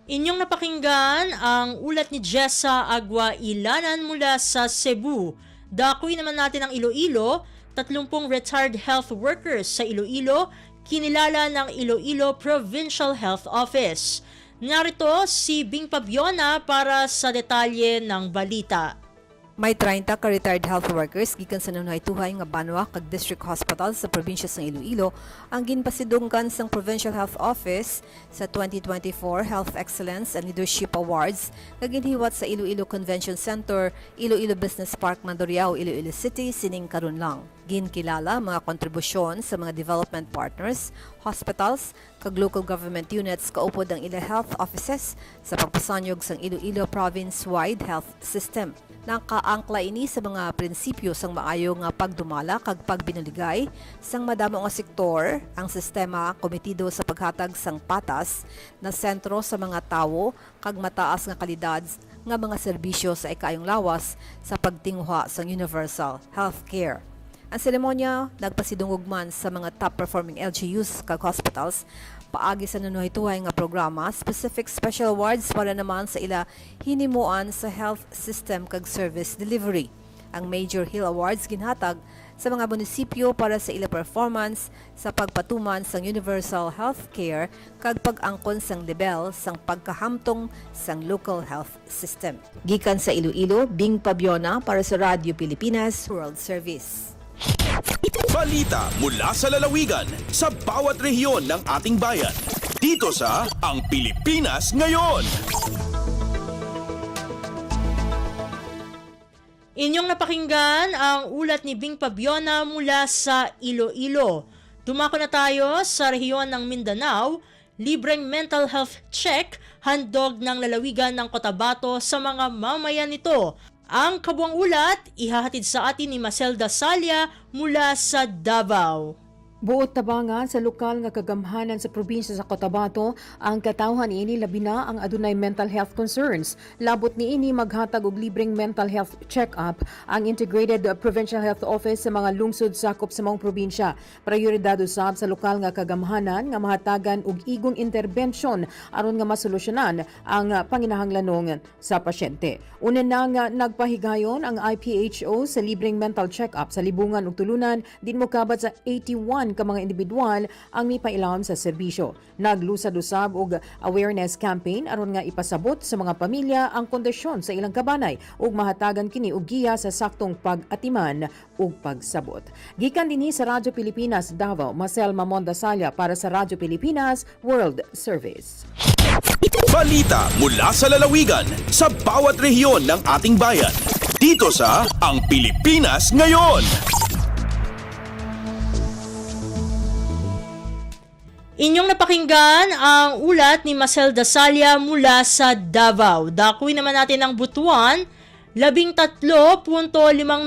Inyong napakinggan ang ulat ni Jessa Aguailanan mula sa Cebu. Dakuy naman natin ang Iloilo. 30 retired health workers sa Iloilo, kinilala ng Iloilo Provincial Health Office. Narito si Bing Pabiona para sa detalye ng balita. May 30 ka retired health workers gikan sa nanaytuhay nga Banwa kag District Hospital sa probinsya sa Iloilo ang ginpasidunggan sang Provincial Health Office sa 2024 Health Excellence and Leadership Awards nga ginhiwat sa Iloilo Convention Center, Iloilo Business Park, Mandurriao, Iloilo City sining karon lang. Ginkilala mga kontribusyon sa mga development partners, hospitals, kag local government units kaupod ang ila health offices sa pagpasanyog sang Iloilo province-wide health system. Nakaangkla ini sa mga prinsipyo sang maayo nga pagdumala kag pagbinuligay sang madamo nga sektor ang sistema komitido sa paghatag sang patas na sentro sa mga tawo kag mataas nga kalidad nga mga serbisyo sa ikayong lawas sa pagtinguha sang universal healthcare. Ang seremonya nagpasidungog man sa mga top-performing LGUs kag hospitals paagi sa nanuhituhay nga programa, specific special awards para naman sa ila hinimuan sa health system kag service delivery. Ang Major Hill Awards ginhatag sa mga munisipyo para sa ila performance sa pagpatuman sang universal healthcare kag pag-angkon sang level sang pagkahamtong sang local health system. Gikan sa Iloilo, Bing Pabiona para sa Radyo Pilipinas World Service. Balita mula sa lalawigan sa bawat rehiyon ng ating bayan. Dito sa Ang Pilipinas Ngayon. Inyong napakinggan ang ulat ni Bing Pabiona mula sa Iloilo. Dumako na tayo sa rehiyon ng Mindanao. Libreng mental health check handog ng lalawigan ng Cotabato sa mga mamayan nito. Ang kabuang ulat, ihahatid sa atin ni Maselda Salya mula sa Davao. Buot tabangan sa lokal nga kagamhanan sa probinsya sa Cotabato, ang katawhan niini labi na ang adunay mental health concerns. Labot niini maghatag og libreng mental health check-up ang Integrated Provincial Health Office sa mga lungsod sakop sa maong probinsya. Prioridad usab sa lokal nga kagamhanan nga mahatagan og igong intervention aron nga masolusyonan ang panginahanglanong sa pasyente. Una na nga nagpahigayon ang IPHO sa libreng mental check-up sa libungan ug tulunan din mokabat sa 81 ka mga individual ang mipailawom sa serbisyo. Naglusad usab og awareness campaign aron nga ipasabot sa mga pamilya ang kondisyon sa ilang kabanay ug mahatagan kini og giya sa saktong pag-atiman ug pagsabot. Gikan dinhi sa Radyo Pilipinas Davao, Marcel Mamonda Salya para sa Radyo Pilipinas World Service. Balita mula sa lalawigan sa bawat rehiyon ng ating bayan. Dito sa Ang Pilipinas Ngayon. Inyong napakinggan ang ulat ni Maselda Salya mula sa Davao. Dakuy naman natin ang Butuan. 13.5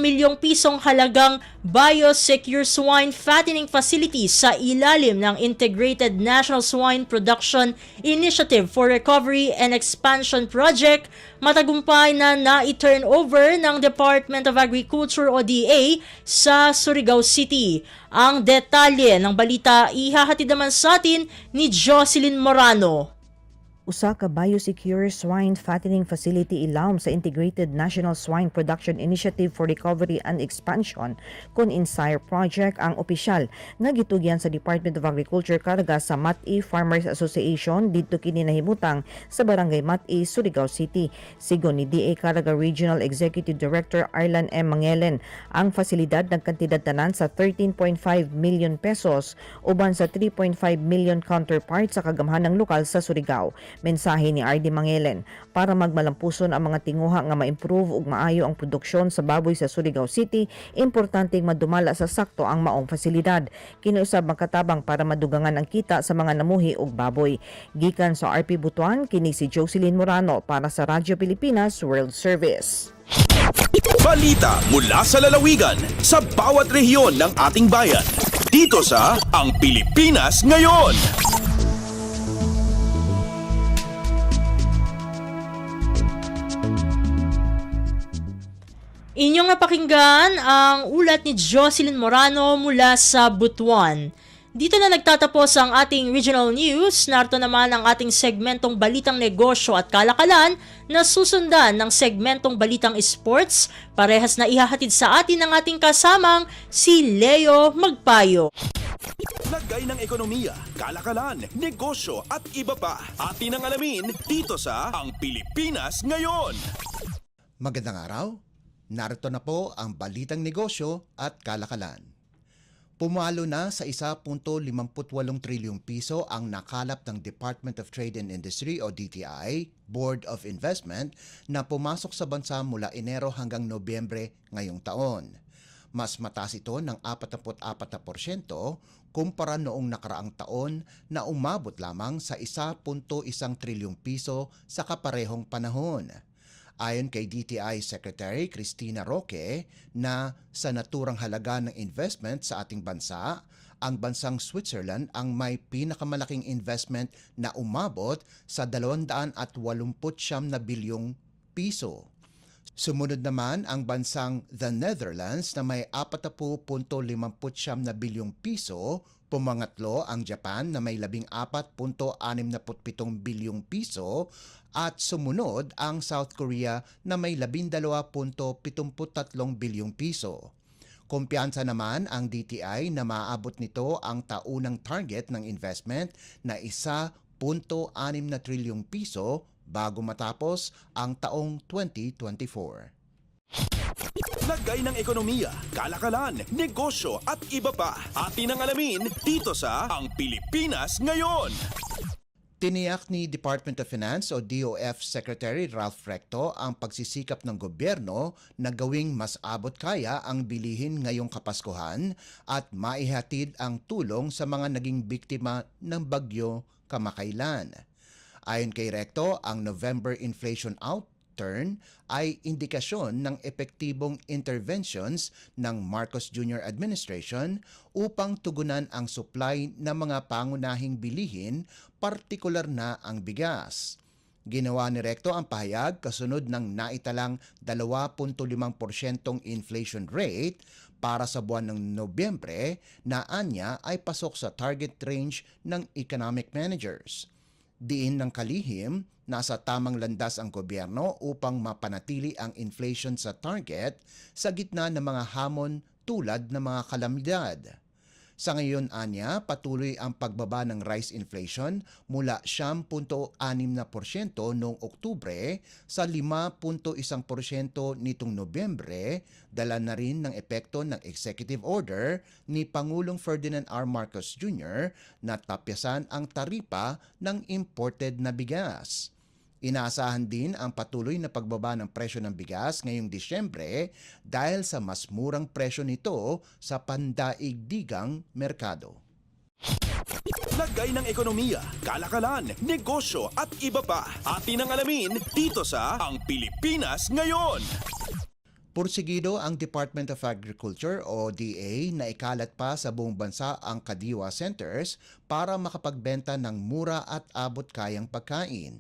milyong pisong halagang Biosecure Swine Fattening Facility sa ilalim ng Integrated National Swine Production Initiative for Recovery and Expansion Project, matagumpay na na-turn over ng Department of Agriculture o DA sa Surigao City. Ang detalye ng balita ihahatid naman sa atin ni Jocelyn Morano. Usa ka Biosecure Swine Fattening Facility ilawom sa Integrated National Swine Production Initiative for Recovery and Expansion kun INSIRE project ang opisyal nga gitugyan sa Department of Agriculture karga sa Mat-I Farmers Association didto kini nahimutang sa Barangay Mat-I, Surigao City. Sigon ni DA Caraga Regional Executive Director Arlan M. Mangelen, ang fasilidad nagkantidad tanan sa 13.5 million pesos uban sa 3.5 million counterpart sa kagamhanang lokal sa Surigao. Mensahe ni RD Mangelen, para magmalampuson ang mga tinguha nga ma-improve ug maayo ang produksyon sa baboy sa Surigao City, importanteng madumala sa sakto ang maong fasilidad. Kiniusab makatabang para madugangan ang kita sa mga namuhi ug baboy. Gikan sa RP Butuan, kini si Jocelyn Morano para sa Radyo Pilipinas World Service. Balita mula sa lalawigan sa bawat rehiyon ng ating bayan. Dito sa Ang Pilipinas Ngayon. Inyong napakinggan ang ulat ni Jocelyn Morano mula sa Butuan. Dito na nagtatapos ang ating regional news. Narito naman ang ating segmentong Balitang Negosyo at Kalakalan na susundan ng segmentong Balitang Sports. Parehas na ihahatid sa atin ng ating kasamang si Leo Magpayo. Lagay ng ekonomiya, kalakalan, negosyo at iba pa. Atin ang alamin dito sa Ang Pilipinas Ngayon. Magandang araw. Narito na po ang Balitang Negosyo at Kalakalan. Pumalo na sa 1.58 trilyong piso ang nakalap ng Department of Trade and Industry o DTI, Board of Investment, na pumasok sa bansa mula Enero hanggang Nobyembre ngayong taon. Mas mataas ito ng 44% kumpara noong nakaraang taon na umabot lamang sa 1.1 trilyong piso sa kaparehong panahon. Ayon kay DTI Secretary Cristina Roque na sa naturang halaga ng investment sa ating bansa, ang bansang Switzerland ang may pinakamalaking investment na umabot sa 289 na bilyong piso. Sumunod naman ang bansang The Netherlands na may 40.59 na bilyong piso, pumangatlo ang Japan na may 14.67 bilyong piso, at sumunod ang South Korea na may 12.73 bilyong piso. Kumpiyansa naman ang DTI na maaabot nito ang taunang target ng investment na 1.6 na trilyong piso bago matapos ang taong 2024. Lagay ng ekonomiya, kalakalan, negosyo at iba pa. Atin ang alamin dito sa Ang Pilipinas Ngayon. Tiniyak ni Department of Finance o DOF Secretary Ralph Recto ang pagsisikap ng gobyerno na gawing mas abot kaya ang bilihin ngayong Kapaskuhan at maihatid ang tulong sa mga naging biktima ng bagyo kamakailan. Ayon kay Recto, ang November inflation outturn ay indikasyon ng epektibong interventions ng Marcos Jr. Administration upang tugunan ang supply ng mga pangunahing bilihin, partikular na ang bigas. Ginawa ni Recto ang pahayag kasunod ng naitalang 2.5% inflation rate para sa buwan ng Nobyembre na anya ay pasok sa target range ng economic managers. Diin ng kalihim, nasa tamang landas ang gobyerno upang mapanatili ang inflation sa target sa gitna ng mga hamon tulad ng mga kalamidad. Sa ngayon, anya, patuloy ang pagbaba ng rice inflation mula 7.6% noong Oktubre sa 5.1% nitong Nobyembre, dala na rin ng epekto ng executive order ni Pangulong Ferdinand R. Marcos Jr. na tapyasan ang taripa ng imported na bigas. Inaasahan din ang patuloy na pagbaba ng presyo ng bigas ngayong Disyembre dahil sa mas murang presyo nito sa pandaigdigang merkado. Lagay ng ekonomiya, kalakalan, negosyo at iba pa. Atin ang alamin dito sa Ang Pilipinas Ngayon. Pursigido ang Department of Agriculture o DA na ikalat pa sa buong bansa ang Kadiwa Centers para makapagbenta ng mura at abot-kayang pagkain.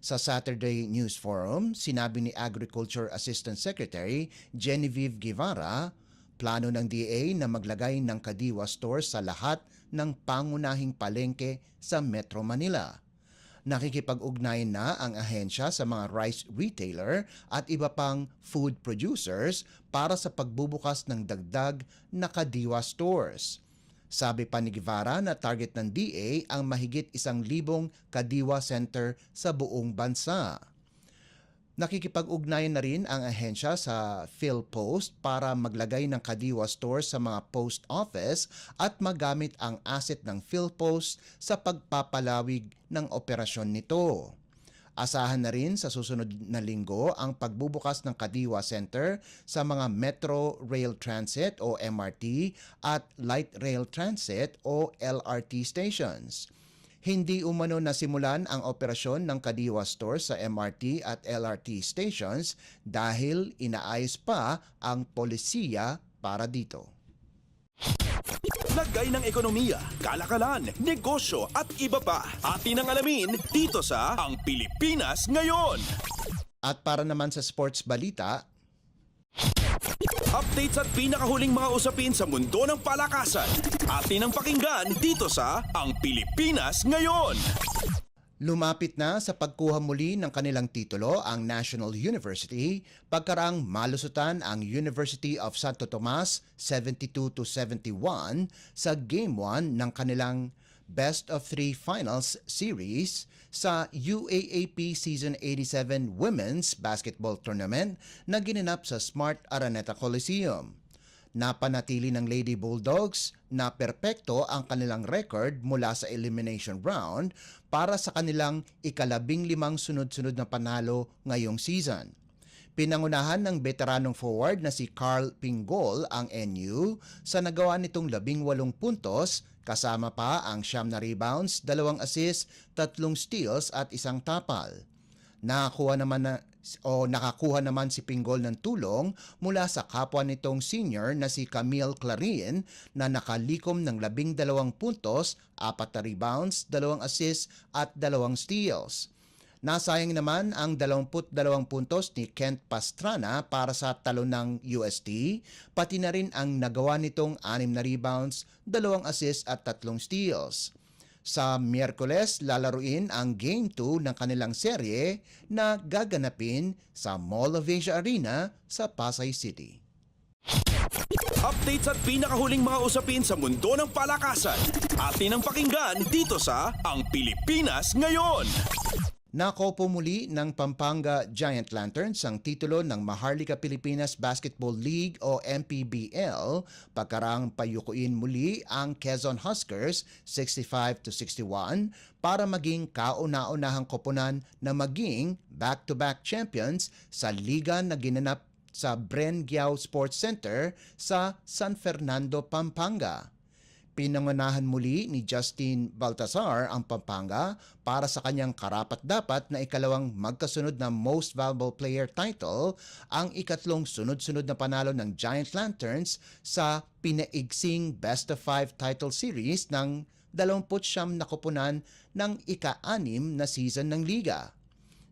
Sa Saturday News Forum, sinabi ni Agriculture Assistant Secretary Genevieve Guevara, plano ng DA na maglagay ng Kadiwa stores sa lahat ng pangunahing palengke sa Metro Manila. Nakikipag-ugnayan na ang ahensya sa mga rice retailer at iba pang food producers para sa pagbubukas ng dagdag na Kadiwa stores. Sabi pa ni Guevara na target ng DA ang mahigit 1,000 Kadiwa Center sa buong bansa. Nakikipag-ugnayan na rin ang ahensya sa PhilPost para maglagay ng Kadiwa stores sa mga post office at magamit ang asset ng PhilPost sa pagpapalawig ng operasyon nito. Asahan na rin sa susunod na linggo ang pagbubukas ng Kadiwa Center sa mga Metro Rail Transit o MRT at Light Rail Transit o LRT stations. Hindi umano nasimulan ang operasyon ng Kadiwa stores sa MRT at LRT stations dahil inaayos pa ang polisiya para dito. Lagay ng ekonomiya, kalakalan, negosyo at iba pa. Atin ang alamin dito sa Ang Pilipinas Ngayon. At para naman sa sports balita, Updates at pinakahuling mga usapin sa mundo ng palakasan. Atin ang pakinggan dito sa Ang Pilipinas Ngayon. lumapit na sa pagkuha muli ng kanilang titulo ang National University pagkaraang malusutan ang University of Santo Tomas 72-71 sa Game 1 ng kanilang Best of 3 Finals Series sa UAAP Season 87 Women's Basketball Tournament na ginanap sa Smart Araneta Coliseum. Napanatili ng Lady Bulldogs na perpekto ang kanilang record mula sa elimination round para sa kanilang ika-15 sunod-sunod na panalo ngayong season. Pinangunahan ng veteranong forward na si Carl Pingol ang NU sa nagawa nitong 18 puntos kasama pa ang 9 na rebounds, 2 assists, 3 steals at 1 tapal. Nakakuha naman si Pingol ng tulong mula sa kapwa nitong senior na si Camille Clarin na nakalikom ng 12 puntos, 4 na rebounds, 2 assists at 2 steals. Nasayang naman ang 22 puntos ni Kent Pastrana para sa talo ng UST, pati na rin ang nagawa nitong 6 na rebounds, 2 assists at 3 steals. Sa Miyerkules, lalaruin ang Game 2 ng kanilang serye na gaganapin sa Mall of Asia Arena sa Pasay City. Updates at pinakahuling mga usapin sa mundo ng palakasan. Atin ang pakinggan dito sa Ang Pilipinas Ngayon. Nakopo muli ng Pampanga Giant Lanterns ang titulo ng Maharlika Pilipinas Basketball League o MPBL pagkarang payukuin muli ang Quezon Huskers 65-61 para maging kauna-unahang koponan na maging back-to-back champions sa liga na ginanap sa Bren Giao Sports Center sa San Fernando, Pampanga. Pinangunahan muli ni Justin Baltasar ang Pampanga para sa kanyang karapat-dapat na ikalawang magkasunod na Most Valuable Player title, ang ikatlong sunod-sunod na panalo ng Giant Lanterns sa pinaigsing Best of 5 title series ng 29 na koponan ng ika-6 na season ng liga.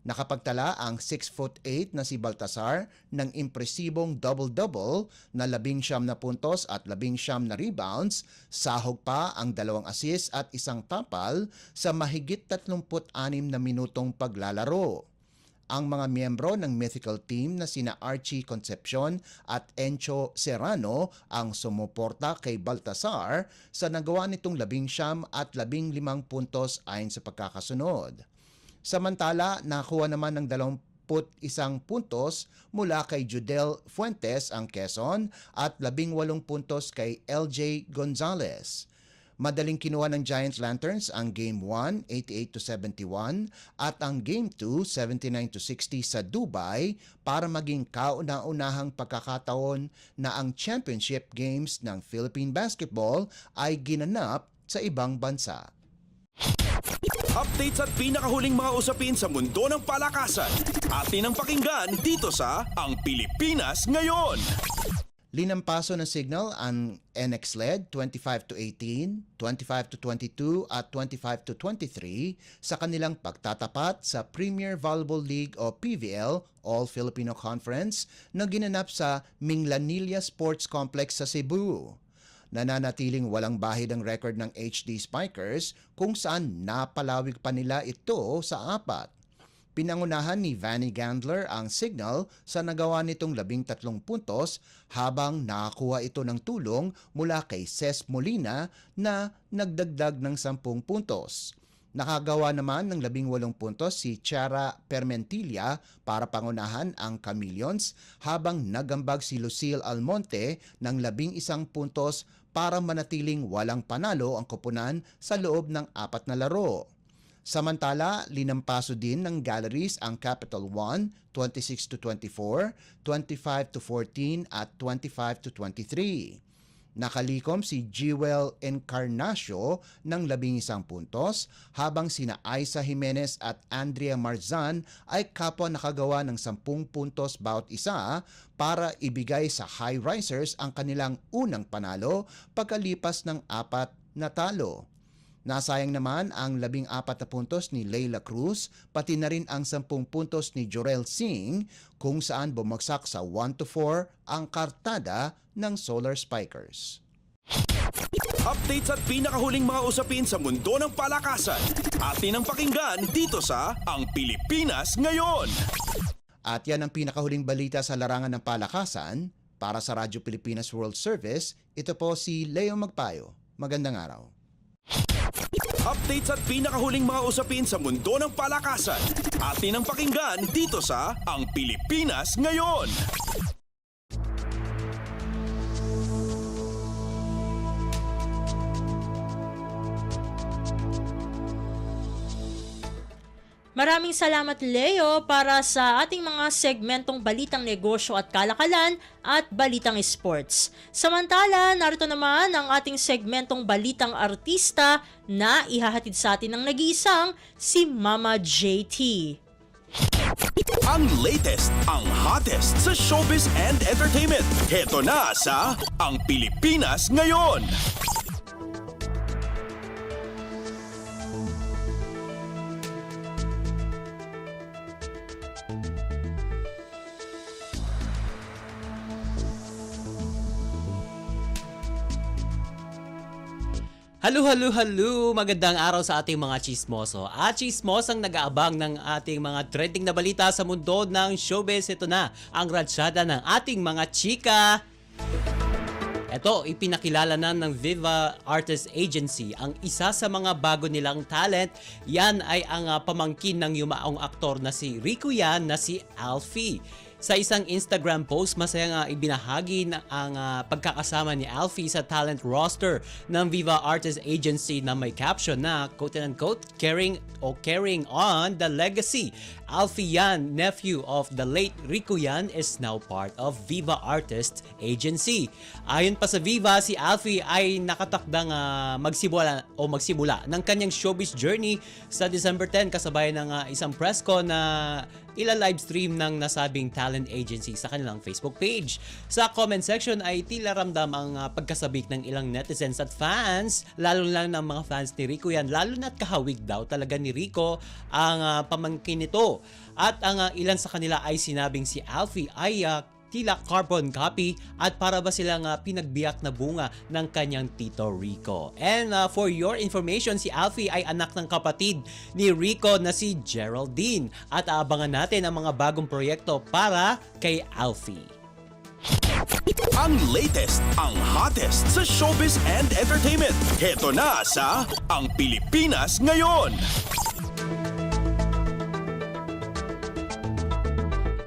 Nakapagtala ang 6'8" na si Baltasar ng impresibong double-double na 19 na puntos at 19 na rebounds, sahog pa ang 2 assists at 1 tapal sa mahigit 36 na minutong paglalaro. Ang mga miyembro ng mythical team na sina Archie Concepcion at Encho Serrano ang sumuporta kay Baltasar sa nagawa nitong 19 at 15 puntos ayon sa pagkakasunod. Samantala, nakuha naman ng 21 puntos mula kay Judel Fuentes ang Quezon at 18 puntos kay LJ Gonzalez. Madaling kinuha ng Giant Lanterns ang Game 1, 88-71 at ang Game 2, 79-60 sa Dubai para maging kauna-unahang pagkakataon na ang championship games ng Philippine Basketball ay ginanap sa ibang bansa. Updates at pinakahuling mga usapin sa mundo ng palakasan. Atin ang pakinggan dito sa Ang Pilipinas Ngayon. Linampaso ng signal ang NX-LED 25 to 18, 25 to 22 at 25 to 23 sa kanilang pagtatapat sa Premier Volleyball League o PVL All Filipino Conference na ginanap sa Minglanilla Sports Complex sa Cebu. Nananatiling walang bahid ang record ng HD Spikers kung saan napalawig pa nila ito sa 4. Pinangunahan ni Vanny Gandler ang signal sa nagawa nitong 13 puntos habang nakakuha ito ng tulong mula kay Ces Molina na nagdagdag ng 10 puntos. Nakagawa naman ng 18 puntos si Chara Permentilla para pangunahan ang Chameleons habang nagambag si Lucille Almonte ng 11 puntos para manatiling walang panalo ang koponan sa loob ng 4 na laro. Samantala, linampaso din ng Galleries ang Capital One 26 to 24, 25 to 14 at 25 to 23. Nakalikom si Jewel Encarnacio ng 11 puntos habang sina Aiza Jimenez at Andrea Marzan ay kapwa nakagawa ng 10 puntos bawat isa para ibigay sa High Risers ang kanilang unang panalo pagkalipas ng 4 na talo. Nasayang naman ang 14 na puntos ni Leila Cruz, pati na rin ang 10 puntos ni Jorel Singh kung saan bumagsak sa 1-4 ang kartada ng Solar Spikers. Updates at pinakahuling mga usapin sa mundo ng palakasan. Atin ang pakinggan dito sa Ang Pilipinas Ngayon. At yan ang pinakahuling balita sa larangan ng palakasan. Para sa Radyo Pilipinas World Service, ito po si Leo Magpayo. Magandang araw. Updates at pinakahuling mga usapin sa mundo ng palakasan. Atin ang pakinggan dito sa Ang Pilipinas Ngayon. Maraming salamat Leo para sa ating mga segmentong balitang negosyo at kalakalan at balitang sports. Samantala, narito naman ang ating segmentong balitang artista na ihahatid sa atin ng nag-iisang si Mama JT. Ang latest, ang hottest sa showbiz and entertainment. Heto na sa Ang Pilipinas Ngayon. Hello! Magandang araw sa ating mga chismoso. At chismosang nag-aabang ng ating mga trending na balita sa mundo ng showbiz. Ito na ang ratsyada ng ating mga chika. Ito, ipinakilala na ng Viva Artist Agency ang isa sa mga bago nilang talent. Yan ay ang pamangkin ng yumaong aktor na si Rico Yan na si Alfie. Sa isang Instagram post, masaya ibinahagi na ang pagkakasama ni Alfie sa talent roster ng Viva Artist Agency na may caption na quote-unquote, carrying on the legacy. Alfie Yan, nephew of the late Rico Yan, is now part of Viva Artist Agency. Ayon pa sa Viva, si Alfie ay nakatakdang magsimula ng kanyang showbiz journey sa December 10 kasabay ng isang press con na ila-livestream ng nasabing talent agency sa kanilang Facebook page. Sa comment section ay tila ramdam ang pagkasabik ng ilang netizens at fans, lalo lang ng mga fans ni Rico Yan, lalo na't kahawig daw talaga ni Rico ang pamangkin nito. At ang ilan sa kanila ay sinabing si Alfie ay tila carbon copy at para ba silang pinagbiyak na bunga ng kanyang tito Rico. And for your information, si Alfie ay anak ng kapatid ni Rico na si Geraldine at aabangan natin ang mga bagong proyekto para kay Alfie. Ang latest, ang hottest sa showbiz and entertainment. Heto na sa Ang Pilipinas Ngayon.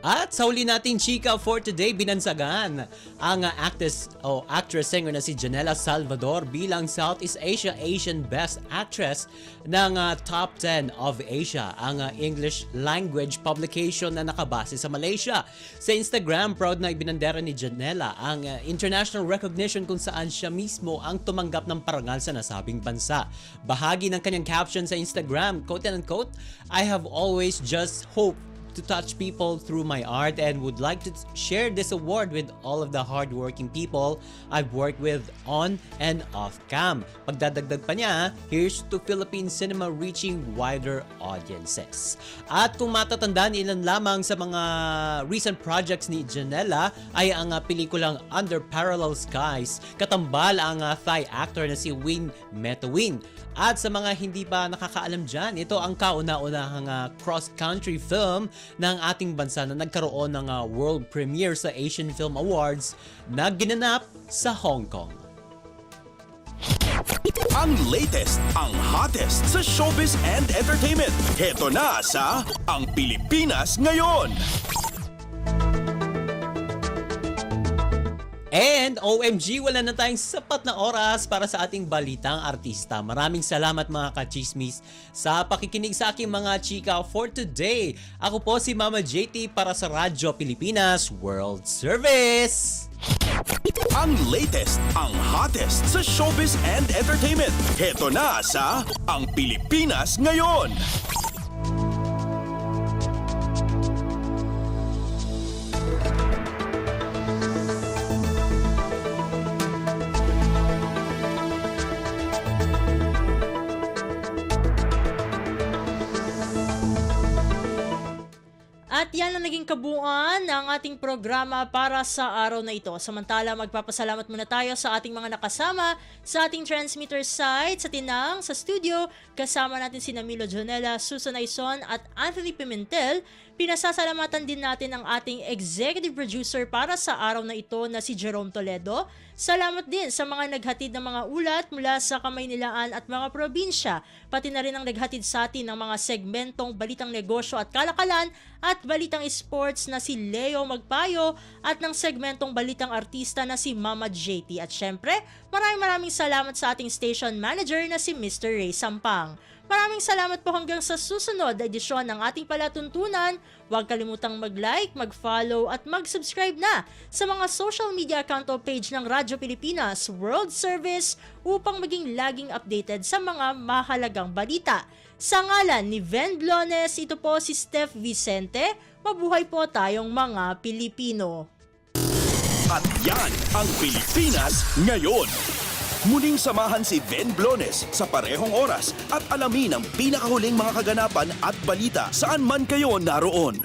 At sa huli nating chika for today, binansagan ang actress-singer na si Janela Salvador bilang Southeast Asia Asian Best Actress ng Top 10 of Asia, ang English language publication na nakabase sa Malaysia. Sa Instagram, proud na ibinandera ni Janela ang international recognition kung saan siya mismo ang tumanggap ng parangal sa nasabing bansa. Bahagi ng kanyang caption sa Instagram, quote-unquote, "I have always just hoped to touch people through my art and would like to share this award with all of the hardworking people I've worked with on and off cam." Pagdadagdag pa niya, here's to Philippine cinema reaching wider audiences. At kung matatandaan, ilan lamang sa mga recent projects ni Janela ay ang pelikulang Under Parallel Skies. Katambal ang Thai actor na si Win Metawin. At sa mga hindi pa nakakaalam dyan, ito ang kauna-unahang cross-country film ng ating bansa na nagkaroon ng world premiere sa Asian Film Awards na ginanap sa Hong Kong. Ang latest, ang hottest sa showbiz and entertainment. Heto na sa Ang Pilipinas Ngayon. And OMG, wala na tayong sapat na oras para sa ating balitang artista. Maraming salamat mga ka-chismis sa pakikinig sa aking mga chika for today. Ako po si Mama JT para sa Radyo Pilipinas World Service. Ang latest, ang hottest sa showbiz and entertainment. Heto na sa Ang Pilipinas Ngayon. At yan ang naging kabuuan ng ating programa para sa araw na ito. Samantala, magpapasalamat muna tayo sa ating mga nakasama sa ating transmitter site, sa Tinang, sa studio. Kasama natin si Milo Jonella, Susan Aison at Anthony Pimentel. Pinasasalamatan din natin ang ating executive producer para sa araw na ito na si Jerome Toledo. Salamat din sa mga naghatid ng mga ulat mula sa Kamaynilaan at mga probinsya, pati na rin ang naghatid sa atin ng mga segmentong Balitang Negosyo at Kalakalan at Balitang Sports na si Leo Magpayo at ng segmentong Balitang Artista na si Mama JT. At syempre, maraming salamat sa ating station manager na si Mr. Ray Sampang. Maraming salamat po hanggang sa susunod na edisyon ng ating palatuntunan. Huwag kalimutang mag-like, mag-follow at mag-subscribe na sa mga social media account o page ng Radyo Pilipinas World Service upang maging laging updated sa mga mahalagang balita. Sa ngalan ni Ven Blones, ito po si Steph Vicente. Mabuhay po tayong mga Pilipino. At yan ang Pilipinas Ngayon. Muling samahan si Ven Blones sa parehong oras at alamin ang pinakahuling mga kaganapan at balita saan man kayo naroon.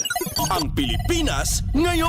Ang Pilipinas Ngayon!